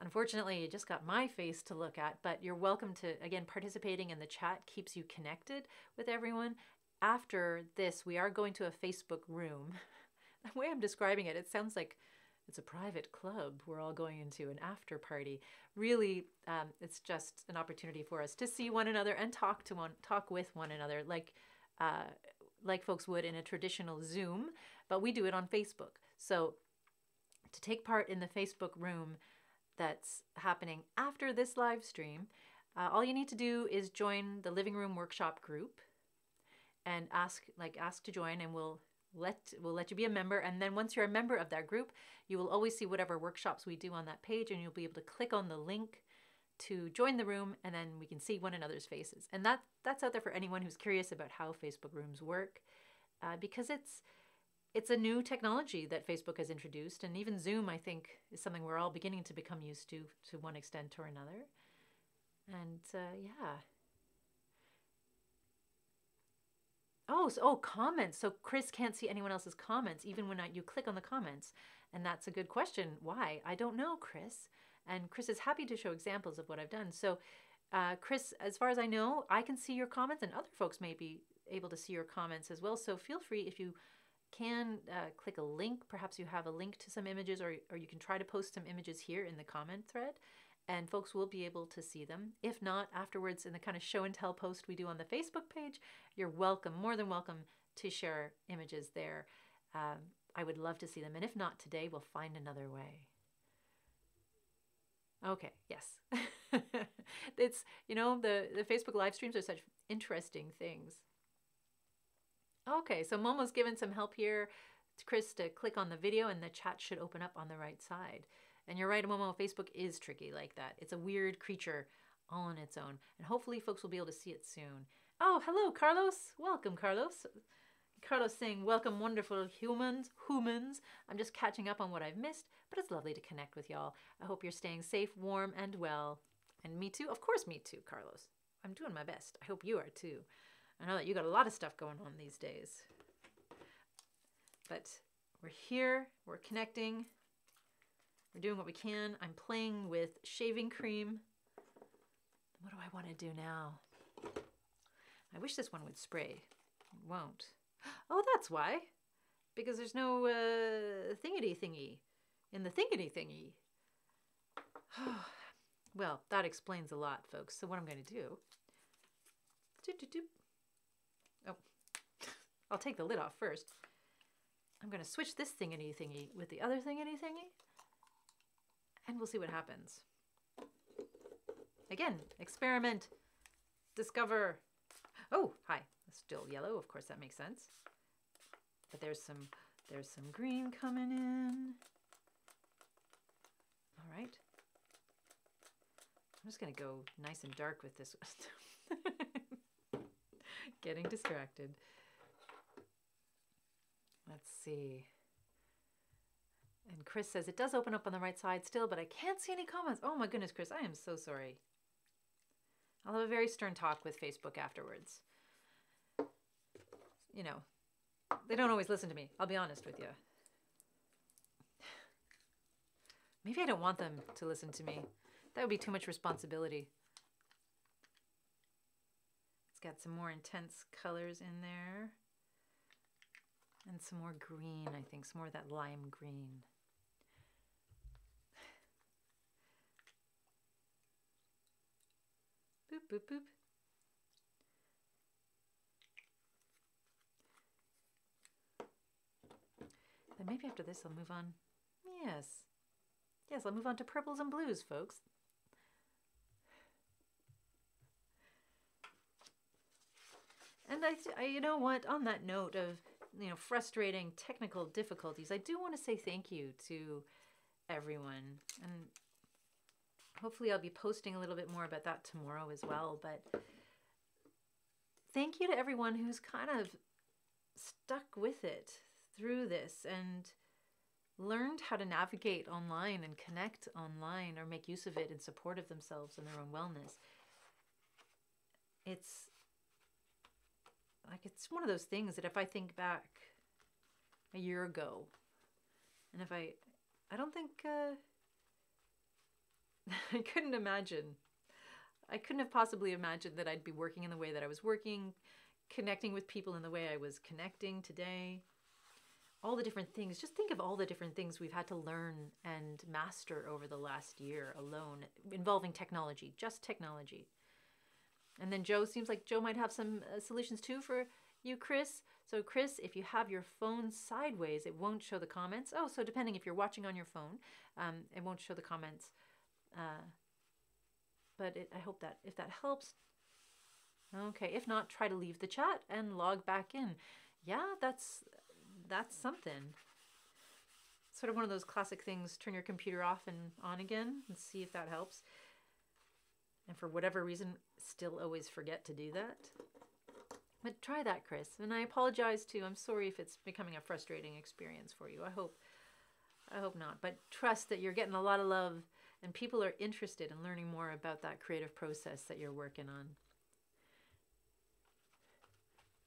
[SPEAKER 1] unfortunately, you just got my face to look at, but you're welcome to, again, participating in the chat keeps you connected with everyone. After this, we are going to a Facebook room. The way I'm describing it, it sounds like it's a private club. We're all going into an after party. Really, it's just an opportunity for us to see one another and talk with one another, like folks would in a traditional Zoom, but we do it on Facebook. So to take part in the Facebook room that's happening after this live stream, all you need to do is join the Living Room Workshop group and ask to join, and we'll let you be a member. And then once you're a member of that group, you will always see whatever workshops we do on that page, and you'll be able to click on the link to join the room, and then we can see one another's faces. And that's out there for anyone who's curious about how Facebook rooms work, because it's a new technology that Facebook has introduced, and even Zoom, I think, is something we're all beginning to become used to one extent or another. And yeah. Oh, comments. So Chris can't see anyone else's comments, even when you click on the comments. And that's a good question. Why? I don't know, Chris. And Chris is happy to show examples of what I've done. So Chris, as far as I know, I can see your comments, and other folks may be able to see your comments as well. So feel free, if you can click a link. Perhaps you have a link to some images, or you can try to post some images here in the comment thread, and folks will be able to see them. If not, afterwards in the kind of show and tell post we do on the Facebook page, you're welcome, more than welcome, to share images there. I would love to see them, and if not today, we'll find another way. Okay, yes. It's, the Facebook live streams are such interesting things. Okay, so Momo's given some help here to Chris to click on the video, and the chat should open up on the right side. And you're right, Momo, Facebook is tricky like that. It's a weird creature all on its own. And hopefully folks will be able to see it soon. Oh, hello, Carlos. Welcome, Carlos. Carlos saying, welcome, wonderful humans. I'm just catching up on what I've missed, but it's lovely to connect with y'all. I hope you're staying safe, warm, and well. And me too. Of course, me too, Carlos. I'm doing my best. I hope you are too. I know that you got a lot of stuff going on these days. But we're here, we're connecting, we're doing what we can. I'm playing with shaving cream. What do I want to do now? I wish this one would spray. It won't. Oh, that's why. Because there's no thingity thingy in the thingity thingy. Well, that explains a lot, folks. So what I'm going to do... Oh, I'll take the lid off first. I'm going to switch this thingity thingy with the other thingity thingy, and we'll see what happens. Again, experiment, discover. Oh, hi. It's still yellow. Of course, that makes sense. But there's some green coming in. All right. I'm just going to go nice and dark with this one. Getting distracted. Let's see. And Chris says, it does open up on the right side still, but I can't see any comments. Oh my goodness, Chris, I am so sorry. I'll have a very stern talk with Facebook afterwards. You know, they don't always listen to me. I'll be honest with you. Maybe I don't want them to listen to me. That would be too much responsibility. It's got some more intense colors in there. And some more green, I think. Some more of that lime green. Boop, boop, boop. Then maybe after this I'll move on. Yes. Yes, I'll move on to purples and blues, folks. And I you know what, on that note of, you know, frustrating technical difficulties, I do want to say thank you to everyone. And hopefully I'll be posting a little bit more about that tomorrow as well. But thank you to everyone who's kind of stuck with it through this and learned how to navigate online and connect online or make use of it in support of themselves and their own wellness. It's like, it's one of those things that if I think back a year ago, and if I don't think, I couldn't have possibly imagined that I'd be working in the way that I was working, connecting with people in the way I was connecting today. All the different things, just think of all the different things we've had to learn and master over the last year alone, involving technology, just technology. And then Joe, seems like Joe might have some solutions too for you, Chris. So Chris, if you have your phone sideways, it won't show the comments. Oh, so depending if you're watching on your phone, it won't show the comments. But I hope that, if that helps. Okay, if not, try to leave the chat and log back in. Yeah, that's something. Sort of one of those classic things, turn your computer off and on again and see if that helps. And for whatever reason, still always forget to do that. But try that, Chris. And I apologize too. I'm sorry if it's becoming a frustrating experience for you. I hope not. But trust that you're getting a lot of love and people are interested in learning more about that creative process that you're working on.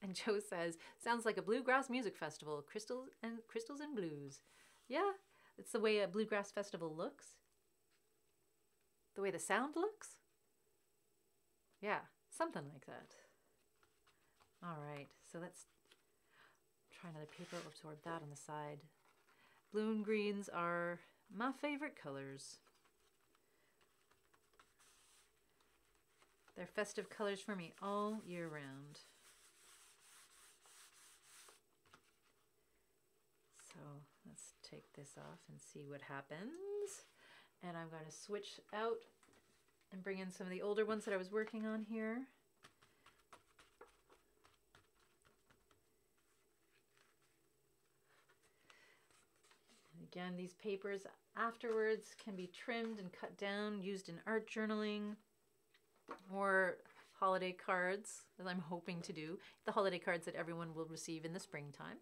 [SPEAKER 1] And Joe says, sounds like a bluegrass music festival, crystals and blues. Yeah, it's the way a bluegrass festival looks. The way the sound looks. Yeah, something like that. All right, so let's try another paper, absorb that on the side. Blue and greens are my favorite colors. They're festive colors for me all year round. So let's take this off and see what happens. And I'm going to switch out and bring in some of the older ones that I was working on here. And again, these papers afterwards can be trimmed and cut down, used in art journaling or holiday cards, as I'm hoping to do. The holiday cards that everyone will receive in the springtime.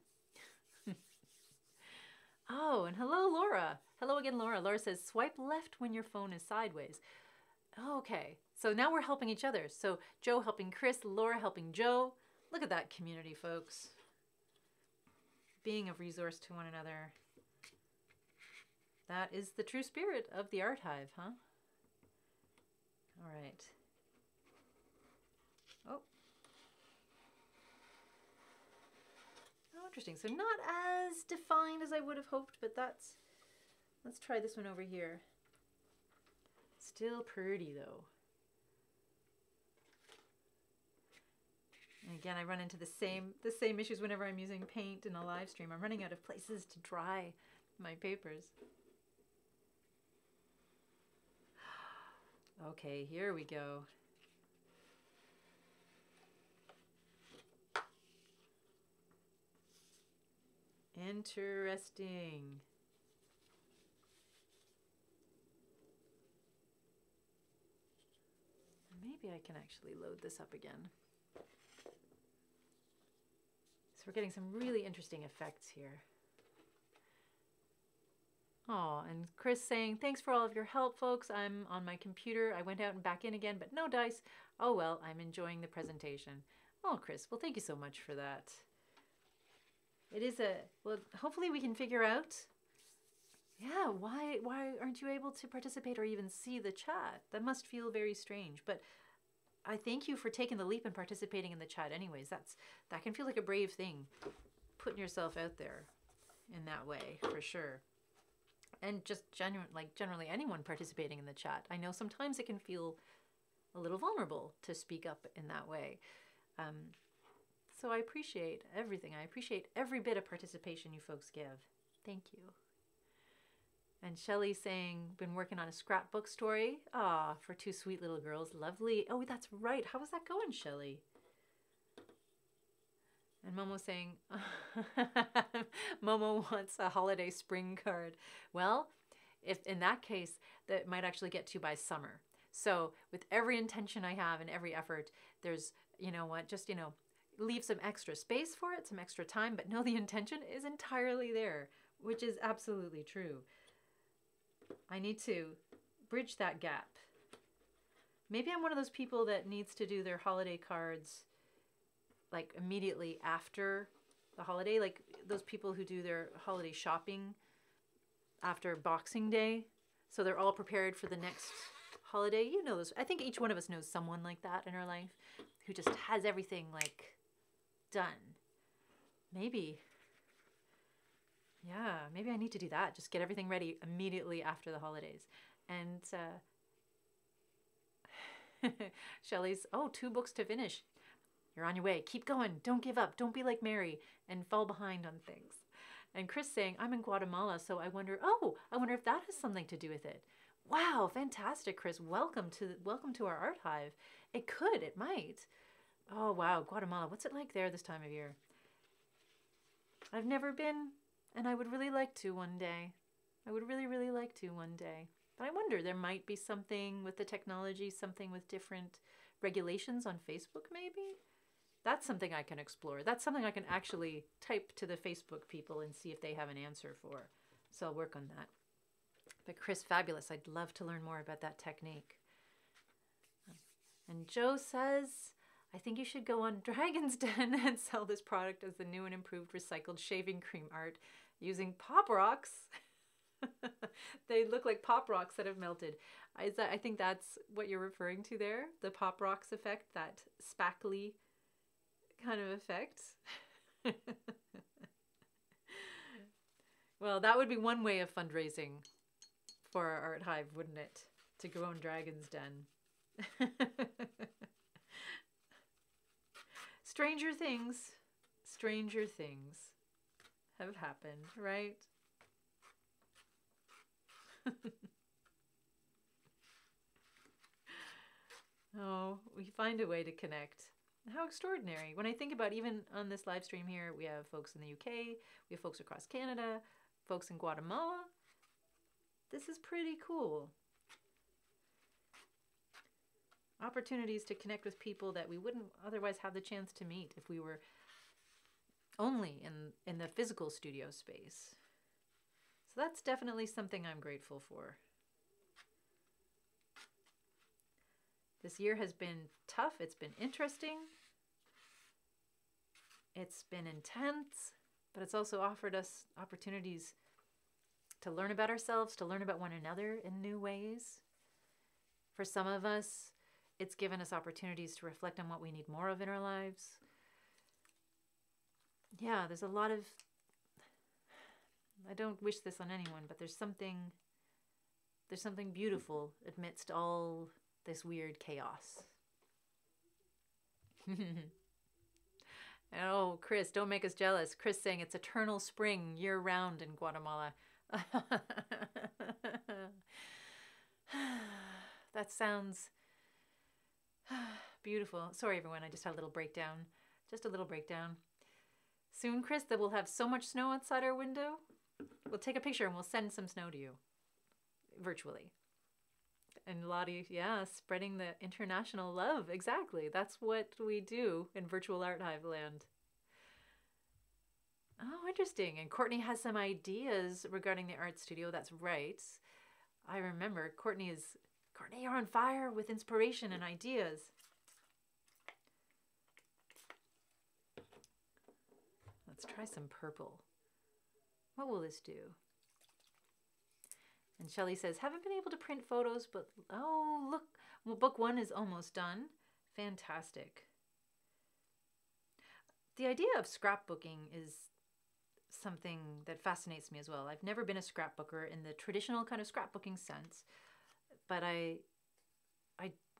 [SPEAKER 1] Oh, and hello, Laura. Hello again, Laura. Laura says, swipe left when your phone is sideways. Okay, so now we're helping each other. So Joe helping Chris, Laura helping Joe. Look at that community, folks. Being a resource to one another. That is the true spirit of the Art Hive, huh? All right. Oh. Oh, interesting. So not as defined as I would have hoped, but let's try this one over here. Still pretty though. And again, I run into the same issues whenever I'm using paint in a live stream. I'm running out of places to dry my papers. Okay, here we go. Interesting. maybe I can actually load this up again. So we're getting some really interesting effects here. Oh, and Chris saying, thanks for all of your help, folks. I'm on my computer. I went out and back in again, but no dice. Oh, well, I'm enjoying the presentation. Oh, Chris, well, thank you so much for that. It is well, hopefully we can figure out, yeah, why aren't you able to participate or even see the chat? That must feel very strange, but I thank you for taking the leap and participating in the chat anyways. That can feel like a brave thing, putting yourself out there in that way, for sure. And just generally anyone participating in the chat. I know sometimes it can feel a little vulnerable to speak up in that way. So I appreciate everything. I appreciate every bit of participation you folks give. Thank you. And Shelley saying, been working on a scrapbook story. Ah, for two sweet little girls. Lovely. Oh, that's right. How is that going, Shelley? And Momo saying, Momo wants a holiday spring card. Well, if in that case, that might actually get to by summer. So with every intention I have and every effort, there's, you know what, just, you know, leave some extra space for it, some extra time, but no, the intention is entirely there, which is absolutely true. I need to bridge that gap. Maybe I'm one of those people that needs to do their holiday cards like immediately after the holiday, like those people who do their holiday shopping after Boxing Day, so they're all prepared for the next holiday. You know, I think each one of us knows someone like that in our life who just has everything like done. Maybe, yeah, maybe I need to do that. Just get everything ready immediately after the holidays. And Shelley's, oh, 2 books to finish. You're on your way. Keep going. Don't give up. Don't be like Mary and fall behind on things. And Chris saying, I'm in Guatemala, so I wonder if that has something to do with it. Wow, fantastic, Chris. Welcome to our art hive. It could, it might. Oh, wow, Guatemala. What's it like there this time of year? I've never been, and I would really like to one day. I would really, really like to one day. But I wonder, there might be something with the technology, something with different regulations on Facebook, maybe? That's something I can explore. That's something I can actually type to the Facebook people and see if they have an answer for. So I'll work on that. But Chris, fabulous. I'd love to learn more about that technique. And Joe says, I think you should go on Dragon's Den and sell this product as the new and improved recycled shaving cream art using pop rocks. They look like pop rocks that have melted. I think that's what you're referring to there, the pop rocks effect, that spackly kind of effect. Well, that would be one way of fundraising for our art hive, wouldn't it? To go on Dragon's Den. Stranger things have happened, right? Oh, we find a way to connect. How extraordinary. When I think about even on this live stream here, we have folks in the UK, we have folks across Canada, folks in Guatemala. This is pretty cool. Opportunities to connect with people that we wouldn't otherwise have the chance to meet if we were only in the physical studio space. So that's definitely something I'm grateful for. This year has been tough. It's been interesting. It's been intense, but it's also offered us opportunities to learn about ourselves, to learn about one another in new ways. For some of us, it's given us opportunities to reflect on what we need more of in our lives. Yeah, there's a lot of, I don't wish this on anyone, but there's something beautiful amidst all this weird chaos. Oh, Chris, don't make us jealous. Chris saying it's eternal spring year-round in Guatemala. That sounds beautiful. Sorry, everyone. I just had a little breakdown. Just a little breakdown. Soon, Chris, that we'll have so much snow outside our window. We'll take a picture and we'll send some snow to you virtually. And Lottie, yeah, spreading the international love. Exactly. That's what we do in Virtual Art Hive land. Oh, interesting. And Courtney has some ideas regarding the art studio. That's right. I remember Courtney, you're on fire with inspiration and ideas. Let's try some purple. What will this do? And Shelley says, haven't been able to print photos, but oh, look, well, book 1 is almost done. Fantastic. The idea of scrapbooking is something that fascinates me as well. I've never been a scrapbooker in the traditional kind of scrapbooking sense, but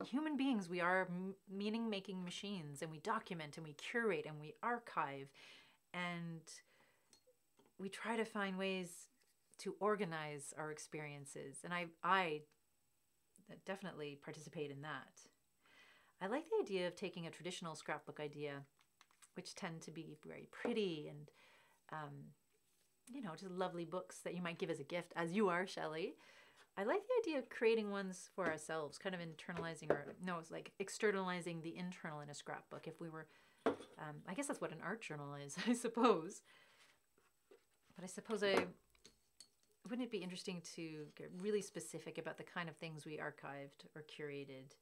[SPEAKER 1] human beings, we are meaning-making machines, and we document and we curate and we archive, and we try to find ways to organize our experiences. And I definitely participate in that. I like the idea of taking a traditional scrapbook idea, which tend to be very pretty and you know, just lovely books that you might give as a gift, as you are, Shelley. I like the idea of creating ones for ourselves, kind of internalizing, or no, it's like externalizing the internal in a scrapbook. If we were, I guess that's what an art journal is, I suppose. But I suppose wouldn't it be interesting to get really specific about the kind of things we archived or curated,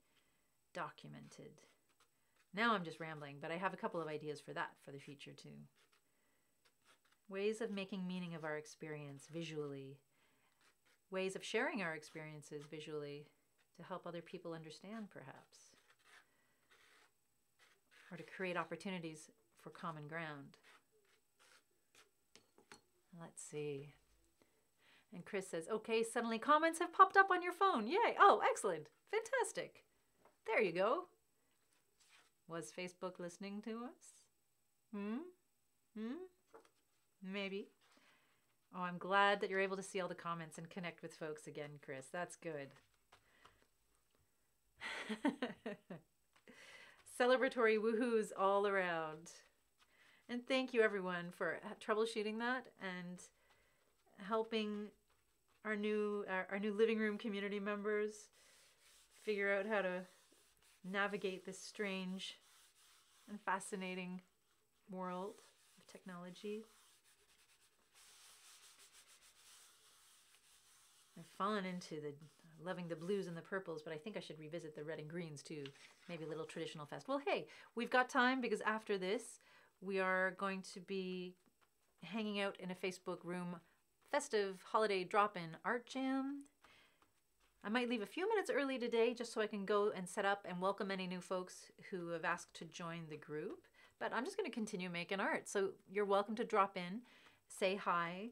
[SPEAKER 1] documented? Now I'm just rambling, but I have a couple of ideas for that for the future too. Ways of making meaning of our experience visually. Ways of sharing our experiences visually to help other people understand, perhaps. Or to create opportunities for common ground. Let's see. And Chris says, okay, suddenly comments have popped up on your phone. Yay. Oh, excellent. Fantastic. There you go. Was Facebook listening to us? Maybe. Oh, I'm glad that you're able to see all the comments and connect with folks again, Chris. That's good. Celebratory woohoos all around. And thank you, everyone, for troubleshooting that and helping our new living room community members figure out how to navigate this strange and fascinating world of technology. I've fallen into loving the blues and the purples, but I think I should revisit the red and greens too. Maybe a little traditional fest. Well, hey, we've got time because after this, we are going to be hanging out in a Facebook room, festive holiday drop-in art jam. I might leave a few minutes early today just so I can go and set up and welcome any new folks who have asked to join the group. But I'm just going to continue making art. So you're welcome to drop in, say hi,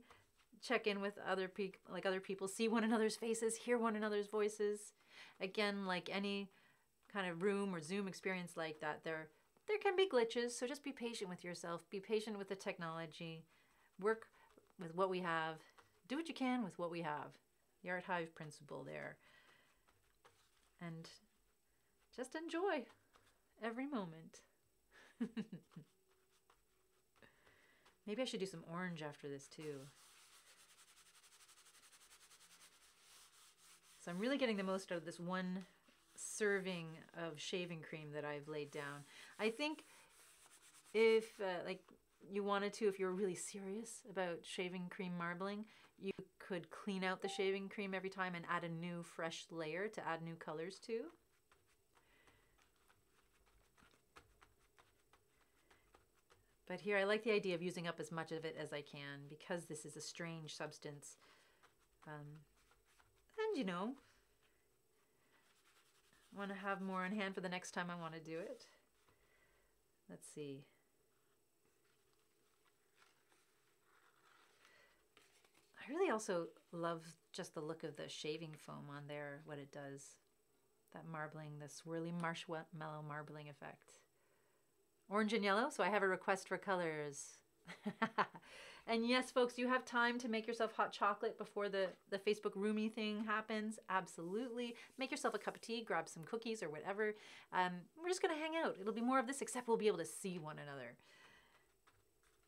[SPEAKER 1] check in with other people, see one another's faces, hear one another's voices. Again, like any kind of room or Zoom experience like that, there can be glitches. So just be patient with yourself. Be patient with the technology. Work with what we have. Do what you can with what we have. The Art Hive principle there. And just enjoy every moment. Maybe I should do some orange after this too. So I'm really getting the most out of this one serving of shaving cream that I've laid down. I think if you wanted to, if you're really serious about shaving cream marbling, you could clean out the shaving cream every time and add a new fresh layer to add new colors to. But here I like the idea of using up as much of it as I can because this is a strange substance. And you know, I want to have more on hand for the next time I want to do it. Let's see. I really also love just the look of the shaving foam on there, what it does. That marbling, the swirly marshmallow marbling effect. Orange and yellow, so I have a request for colors. And yes, folks, you have time to make yourself hot chocolate before the Facebook roomy thing happens. Absolutely. Make yourself a cup of tea, grab some cookies or whatever. We're just going to hang out. It'll be more of this, except we'll be able to see one another.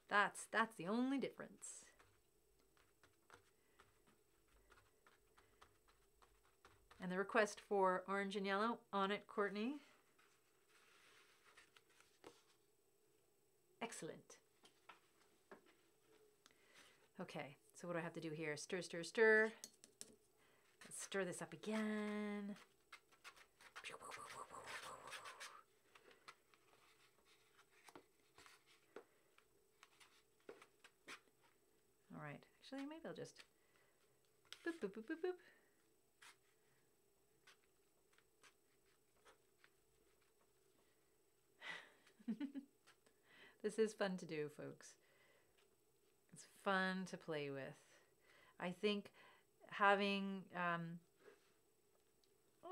[SPEAKER 1] That's the only difference. And the request for orange and yellow on it, Courtney. Excellent. Okay, so what do I have to do here? Stir, stir, stir. Let's stir this up again. All right, actually, maybe I'll just boop, boop, boop, boop, boop. This is fun to do, folks. It's fun to play with. I think having,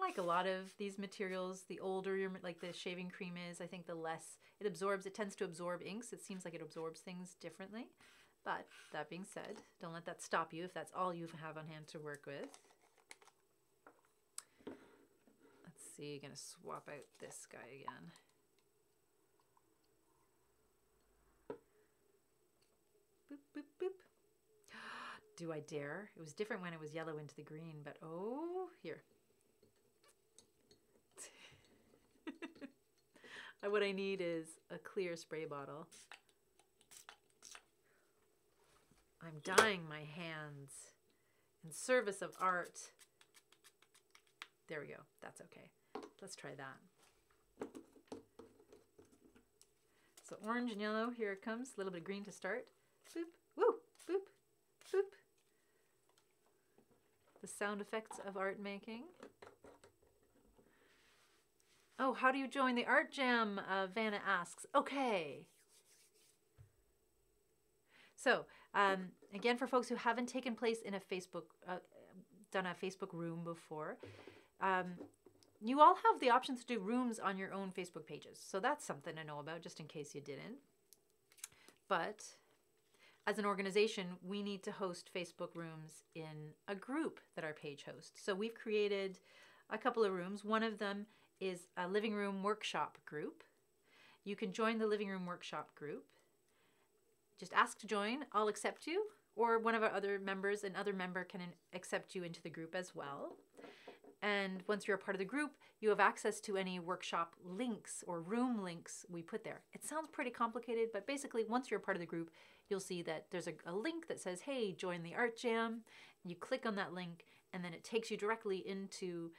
[SPEAKER 1] like a lot of these materials, the older your, like the shaving cream is, I think the less it absorbs. It tends to absorb inks. It seems like it absorbs things differently. But that being said, don't let that stop you if that's all you have on hand to work with. Let's see, gonna swap out this guy again. Boop, boop, boop. Do I dare? It was different when it was yellow into the green, but oh, here. What I need is a clear spray bottle. I'm dyeing my hands in service of art. There we go. That's okay. Let's try that. So orange and yellow, here it comes. A little bit of green to start. Boop, woo, boop, boop. The sound effects of art making. Oh, how do you join the art jam? Vanna asks. Okay. So, again, for folks who haven't taken place in a Facebook, done a Facebook room before, you all have the option to do rooms on your own Facebook pages. So that's something to know about, just in case you didn't. But as an organization, we need to host Facebook rooms in a group that our page hosts. So we've created a couple of rooms. One of them is a Living Room workshop group. You can join the Living Room workshop group. Just ask to join. I'll accept you, or one of our other members, another member can accept you into the group as well. And once you're a part of the group, you have access to any workshop links or room links we put there. It sounds pretty complicated, but basically once you're a part of the group, you'll see that there's a link that says, hey, join the art jam. You click on that link, and then it takes you directly into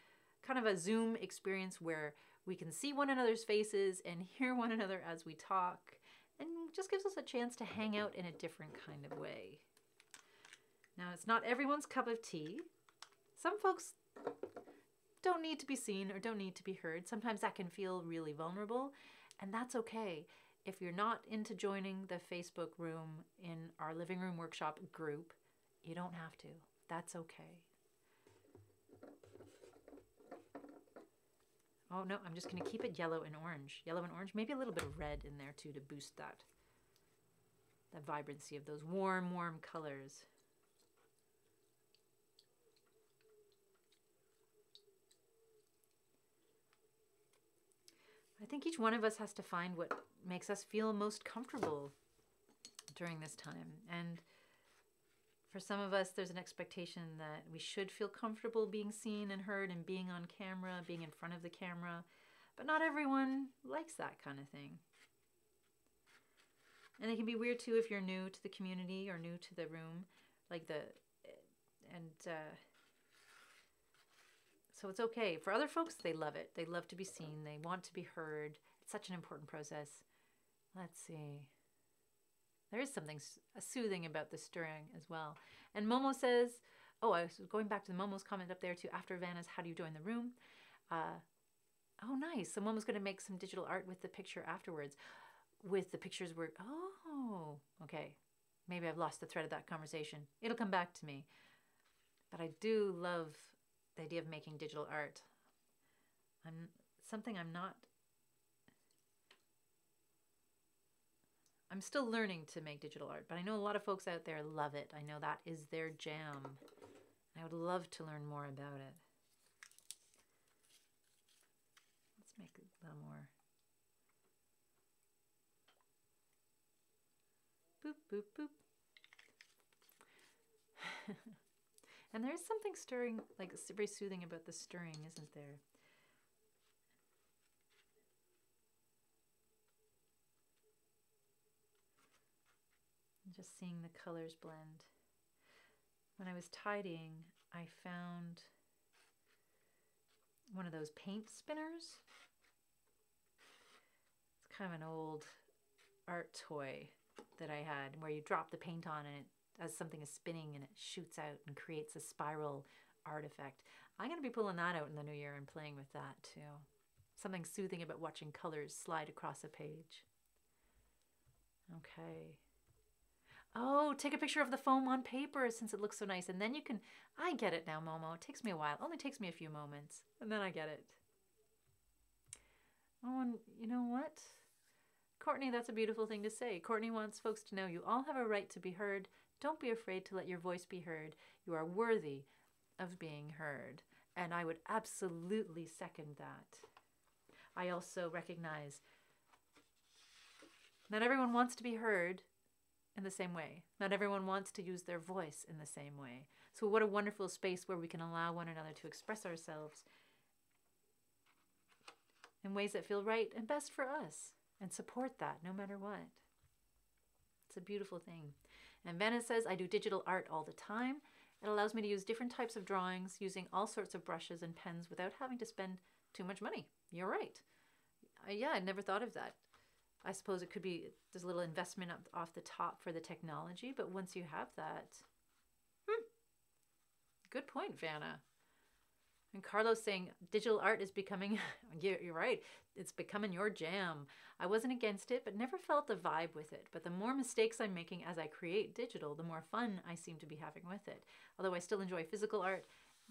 [SPEAKER 1] kind of a Zoom experience where we can see one another's faces and hear one another as we talk, and just gives us a chance to hang out in a different kind of way. Now, it's not everyone's cup of tea. Some folks don't need to be seen or don't need to be heard. Sometimes that can feel really vulnerable, and that's okay. If you're not into joining the Facebook room in our Living Room workshop group, you don't have to. That's okay. Oh no, I'm just gonna keep it yellow and orange. Yellow and orange, maybe a little bit of red in there too to boost that vibrancy of those warm, warm colors. I think each one of us has to find what makes us feel most comfortable during this time. And for some of us, there's an expectation that we should feel comfortable being seen and heard and being on camera, being in front of the camera. But not everyone likes that kind of thing. And it can be weird too if you're new to the community or new to the room, so it's okay. For other folks, they love it. They love to be seen. They want to be heard. It's such an important process. Let's see. There is something soothing about the stirring as well. And Momo says, oh, I was going back to the Momo's comment up there too, after Vanna's, how do you join the room? Oh, nice. So Momo's going to make some digital art with the picture afterwards. With the pictures where, oh, okay. Maybe I've lost the thread of that conversation. It'll come back to me. But I do love the idea of making digital art. I'm still learning to make digital art, but I know a lot of folks out there love it. I know that is their jam. I would love to learn more about it. Let's make it a little more. Boop, boop, boop. And there's something stirring, like very soothing about the stirring, isn't there? Just seeing the colors blend. When I was tidying, I found one of those paint spinners. It's kind of an old art toy that I had where you drop the paint on and it, as something is spinning, and it shoots out and creates a spiral artifact. I'm going to be pulling that out in the new year and playing with that too. Something soothing about watching colors slide across a page. Okay. Oh, take a picture of the foam on paper since it looks so nice. And then you can, I get it now, Momo. It takes me a while. It only takes me a few moments. And then I get it. Oh, and you know what? Courtney, that's a beautiful thing to say. Courtney wants folks to know you all have a right to be heard. Don't be afraid to let your voice be heard. You are worthy of being heard. And I would absolutely second that. I also recognize not everyone wants to be heard in the same way. Not everyone wants to use their voice in the same way. So what a wonderful space where we can allow one another to express ourselves in ways that feel right and best for us, and support that no matter what. It's a beautiful thing. And Vanna says, I do digital art all the time. It allows me to use different types of drawings using all sorts of brushes and pens without having to spend too much money. You're right. Yeah, I never thought of that. I suppose it could be, there's a little investment off the top for the technology, but once you have that, good point, Vanna. And Carlos saying digital art is becoming, you're right, it's becoming your jam. I wasn't against it, but never felt the vibe with it. But the more mistakes I'm making as I create digital, the more fun I seem to be having with it. Although I still enjoy physical art,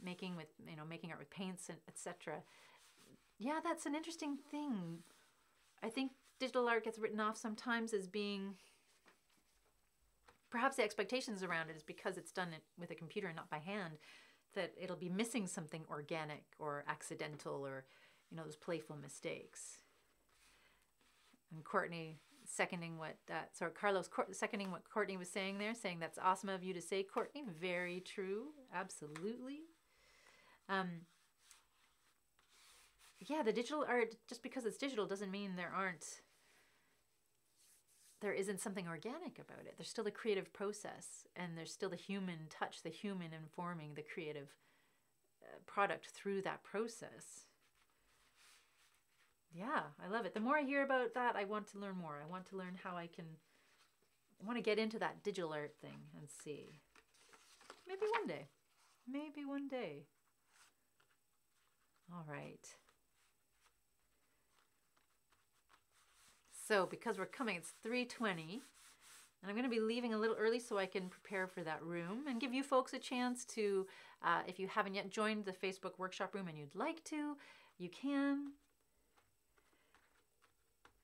[SPEAKER 1] making art with paints and etc. Yeah, that's an interesting thing. I think digital art gets written off sometimes as being, perhaps the expectations around it is because it's done with a computer and not by hand, that it'll be missing something organic or accidental, or those playful mistakes. And Courtney seconding Carlos seconding what Courtney was saying there, saying that's awesome of you to say, Courtney. Very true. Absolutely. Yeah, the digital art, just because it's digital doesn't mean there isn't something organic about it. There's still a creative process, and there's still the human touch, the human informing the creative product through that process. Yeah, I love it. The more I hear about that, I want to learn more. I want to learn how I want to get into that digital art thing and see. Maybe one day. Maybe one day. All right. So because we're coming, it's 3:20, and I'm going to be leaving a little early so I can prepare for that room and give you folks a chance to, if you haven't yet joined the Facebook workshop room and you'd like to, you can.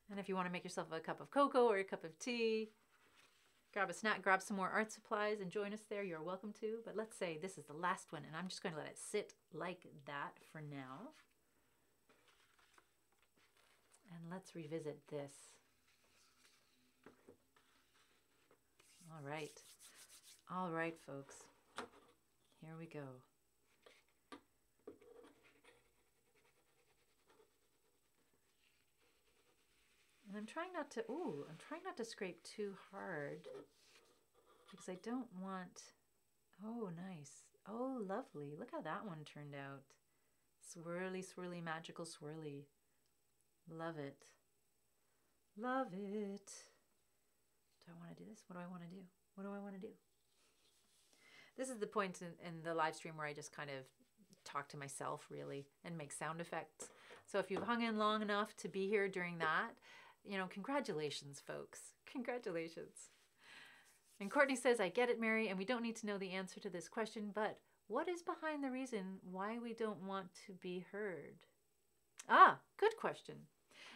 [SPEAKER 1] And if you want to make yourself a cup of cocoa or a cup of tea, grab a snack, grab some more art supplies and join us there, you're welcome to. But let's say this is the last one, and I'm just going to let it sit like that for now. And let's revisit this. All right, folks. Here we go. And I'm trying not to scrape too hard, because I don't want, oh, nice. Oh, lovely. Look how that one turned out. Swirly, swirly, magical swirly. Love it. Love it. Do I want to do this? What do I want to do? What do I want to do? This is the point in the live stream where I just kind of talk to myself, really, and make sound effects. So if you've hung in long enough to be here during that, congratulations, folks. Congratulations. And Courtney says, I get it, Mary, and we don't need to know the answer to this question, but what is behind the reason why we don't want to be heard? Ah, good question.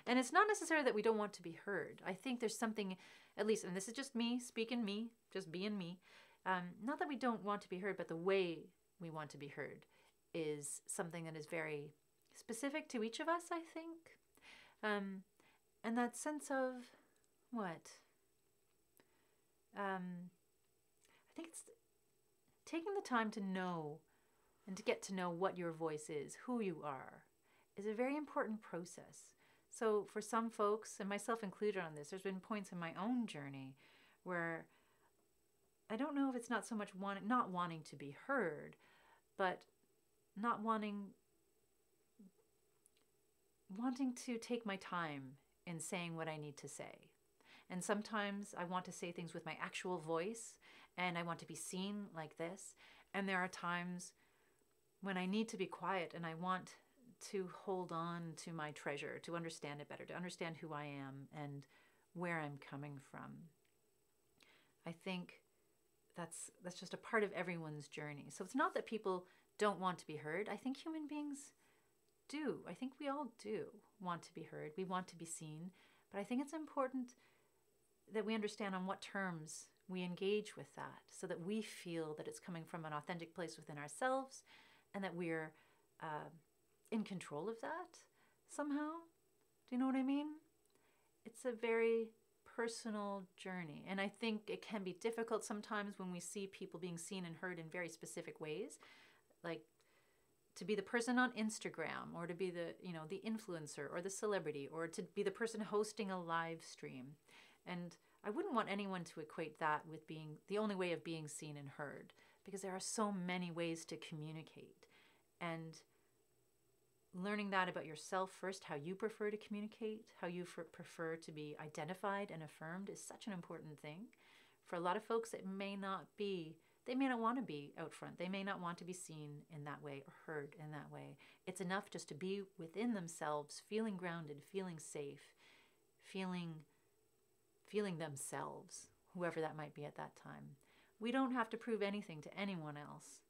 [SPEAKER 1] And it's not necessarily that we don't want to be heard. I think there's something, at least, and this is just me, speaking me, just being me, not that we don't want to be heard, but the way we want to be heard is something that is very specific to each of us, I think. And that sense of, what? I think it's taking the time to know and to get to know what your voice is, who you are, is a very important process. So for some folks, and myself included on this, there's been points in my own journey where I don't know if it's not so much not wanting to be heard, but not wanting to take my time in saying what I need to say. And sometimes I want to say things with my actual voice, and I want to be seen like this. And there are times when I need to be quiet and I want to hold on to my treasure, to understand it better, to understand who I am and where I'm coming from. I think that's just a part of everyone's journey. So it's not that people don't want to be heard. I think human beings do. I think we all do want to be heard. We want to be seen. But I think it's important that we understand on what terms we engage with that, so that we feel that it's coming from an authentic place within ourselves, and that we're in control of that somehow. Do you know what I mean? It's a very personal journey. And I think it can be difficult sometimes when we see people being seen and heard in very specific ways, like to be the person on Instagram, or to be the influencer or the celebrity, or to be the person hosting a live stream. And I wouldn't want anyone to equate that with being the only way of being seen and heard, because there are so many ways to communicate. And learning that about yourself first, how you prefer to communicate, how you prefer to be identified and affirmed, is such an important thing. For a lot of folks, they may not want to be out front. They may not want to be seen in that way or heard in that way. It's enough just to be within themselves, feeling grounded, feeling safe, feeling themselves, whoever that might be at that time. We don't have to prove anything to anyone else.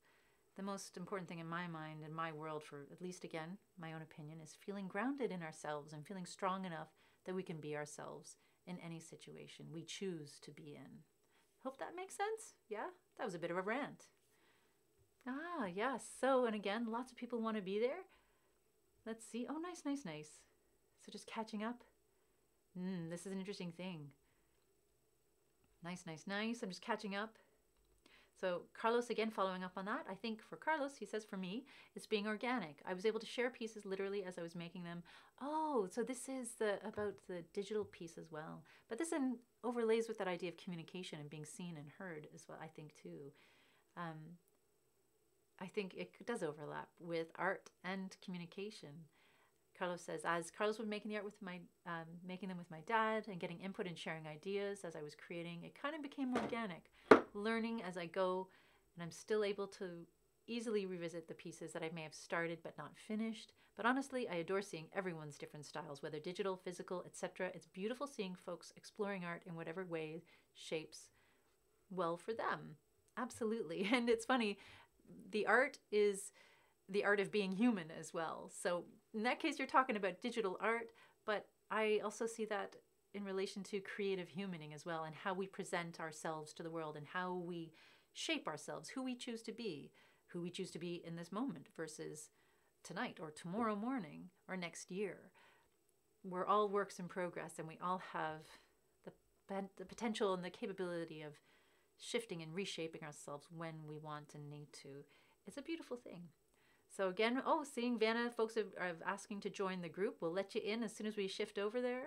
[SPEAKER 1] The most important thing in my mind, in my world, for at least, again, my own opinion, is feeling grounded in ourselves and feeling strong enough that we can be ourselves in any situation we choose to be in. Hope that makes sense? Yeah? That was a bit of a rant. Ah, yes. So, and again, lots of people want to be there. Let's see. Oh, nice, nice, nice. So just catching up. This is an interesting thing. Nice, nice, nice. I'm just catching up. So Carlos, again, following up on that, I think for Carlos, he says, for me, it's being organic. I was able to share pieces literally as I was making them. Oh, so this is about the digital piece as well. But this overlays with that idea of communication and being seen and heard as well, I think, too. I think it does overlap with art and communication. Carlos says, as Carlos was making the art with making them with my dad and getting input and sharing ideas as I was creating, it kind of became organic, learning as I go, and I'm still able to easily revisit the pieces that I may have started but not finished. But honestly, I adore seeing everyone's different styles, whether digital, physical, etc. It's beautiful seeing folks exploring art in whatever way shapes well for them. Absolutely. And it's funny, the art is the art of being human as well. So in that case, you're talking about digital art, but I also see that in relation to creative humaning as well, and how we present ourselves to the world and how we shape ourselves, who we choose to be in this moment versus tonight or tomorrow morning or next year. We're all works in progress, and we all have the potential and the capability of shifting and reshaping ourselves when we want and need to. It's a beautiful thing. So again, seeing Vanna, folks are asking to join the group. We'll let you in as soon as we shift over there.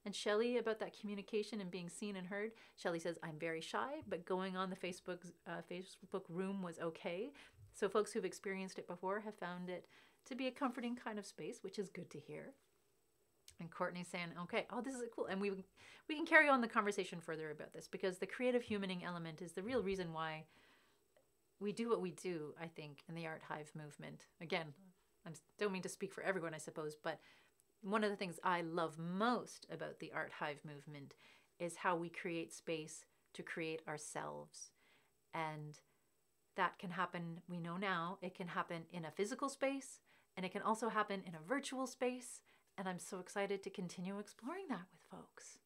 [SPEAKER 1] And Shelley, about that communication and being seen and heard. Shelley says, I'm very shy, but going on the Facebook room was okay. So folks who've experienced it before have found it to be a comforting kind of space, which is good to hear. And Courtney's saying, okay, this is cool. And we can carry on the conversation further about this, because the creative humaning element is the real reason why we do what we do, I think, in the Art Hive movement. Again, I don't mean to speak for everyone, I suppose, but one of the things I love most about the Art Hive movement is how we create space to create ourselves. And that can happen, we know now, it can happen in a physical space, and it can also happen in a virtual space. And I'm so excited to continue exploring that with folks.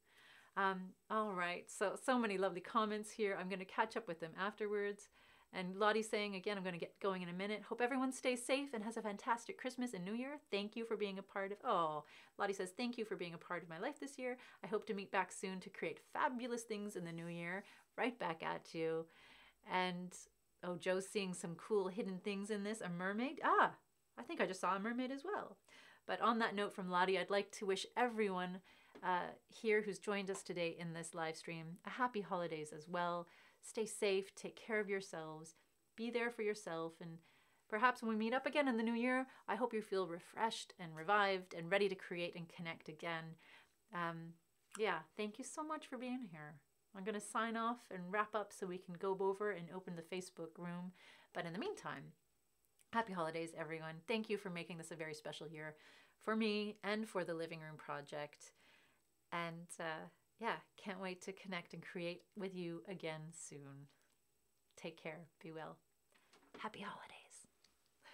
[SPEAKER 1] All right, so many lovely comments here. I'm going to catch up with them afterwards. And Lottie's saying, again, I'm going to get going in a minute. Hope everyone stays safe and has a fantastic Christmas and New Year. Thank you for being a part of... Lottie says, thank you for being a part of my life this year. I hope to meet back soon to create fabulous things in the new year. Right back at you. And Oh, Joe's seeing some cool hidden things in this. A mermaid? Ah, I think I just saw a mermaid as well. But on that note from Lottie, I'd like to wish everyone here who's joined us today in this live stream a happy holidays as well. Stay safe, take care of yourselves, be there for yourself, and perhaps when we meet up again in the new year, I hope you feel refreshed and revived and ready to create and connect again. Yeah, thank you so much for being here. I'm going to sign off and wrap up so we can go over and open the Facebook room. But in the meantime, happy holidays, everyone. Thank you for making this a very special year for me and for the Living Room Project. And yeah, can't wait to connect and create with you again soon. Take care. Be well. Happy holidays.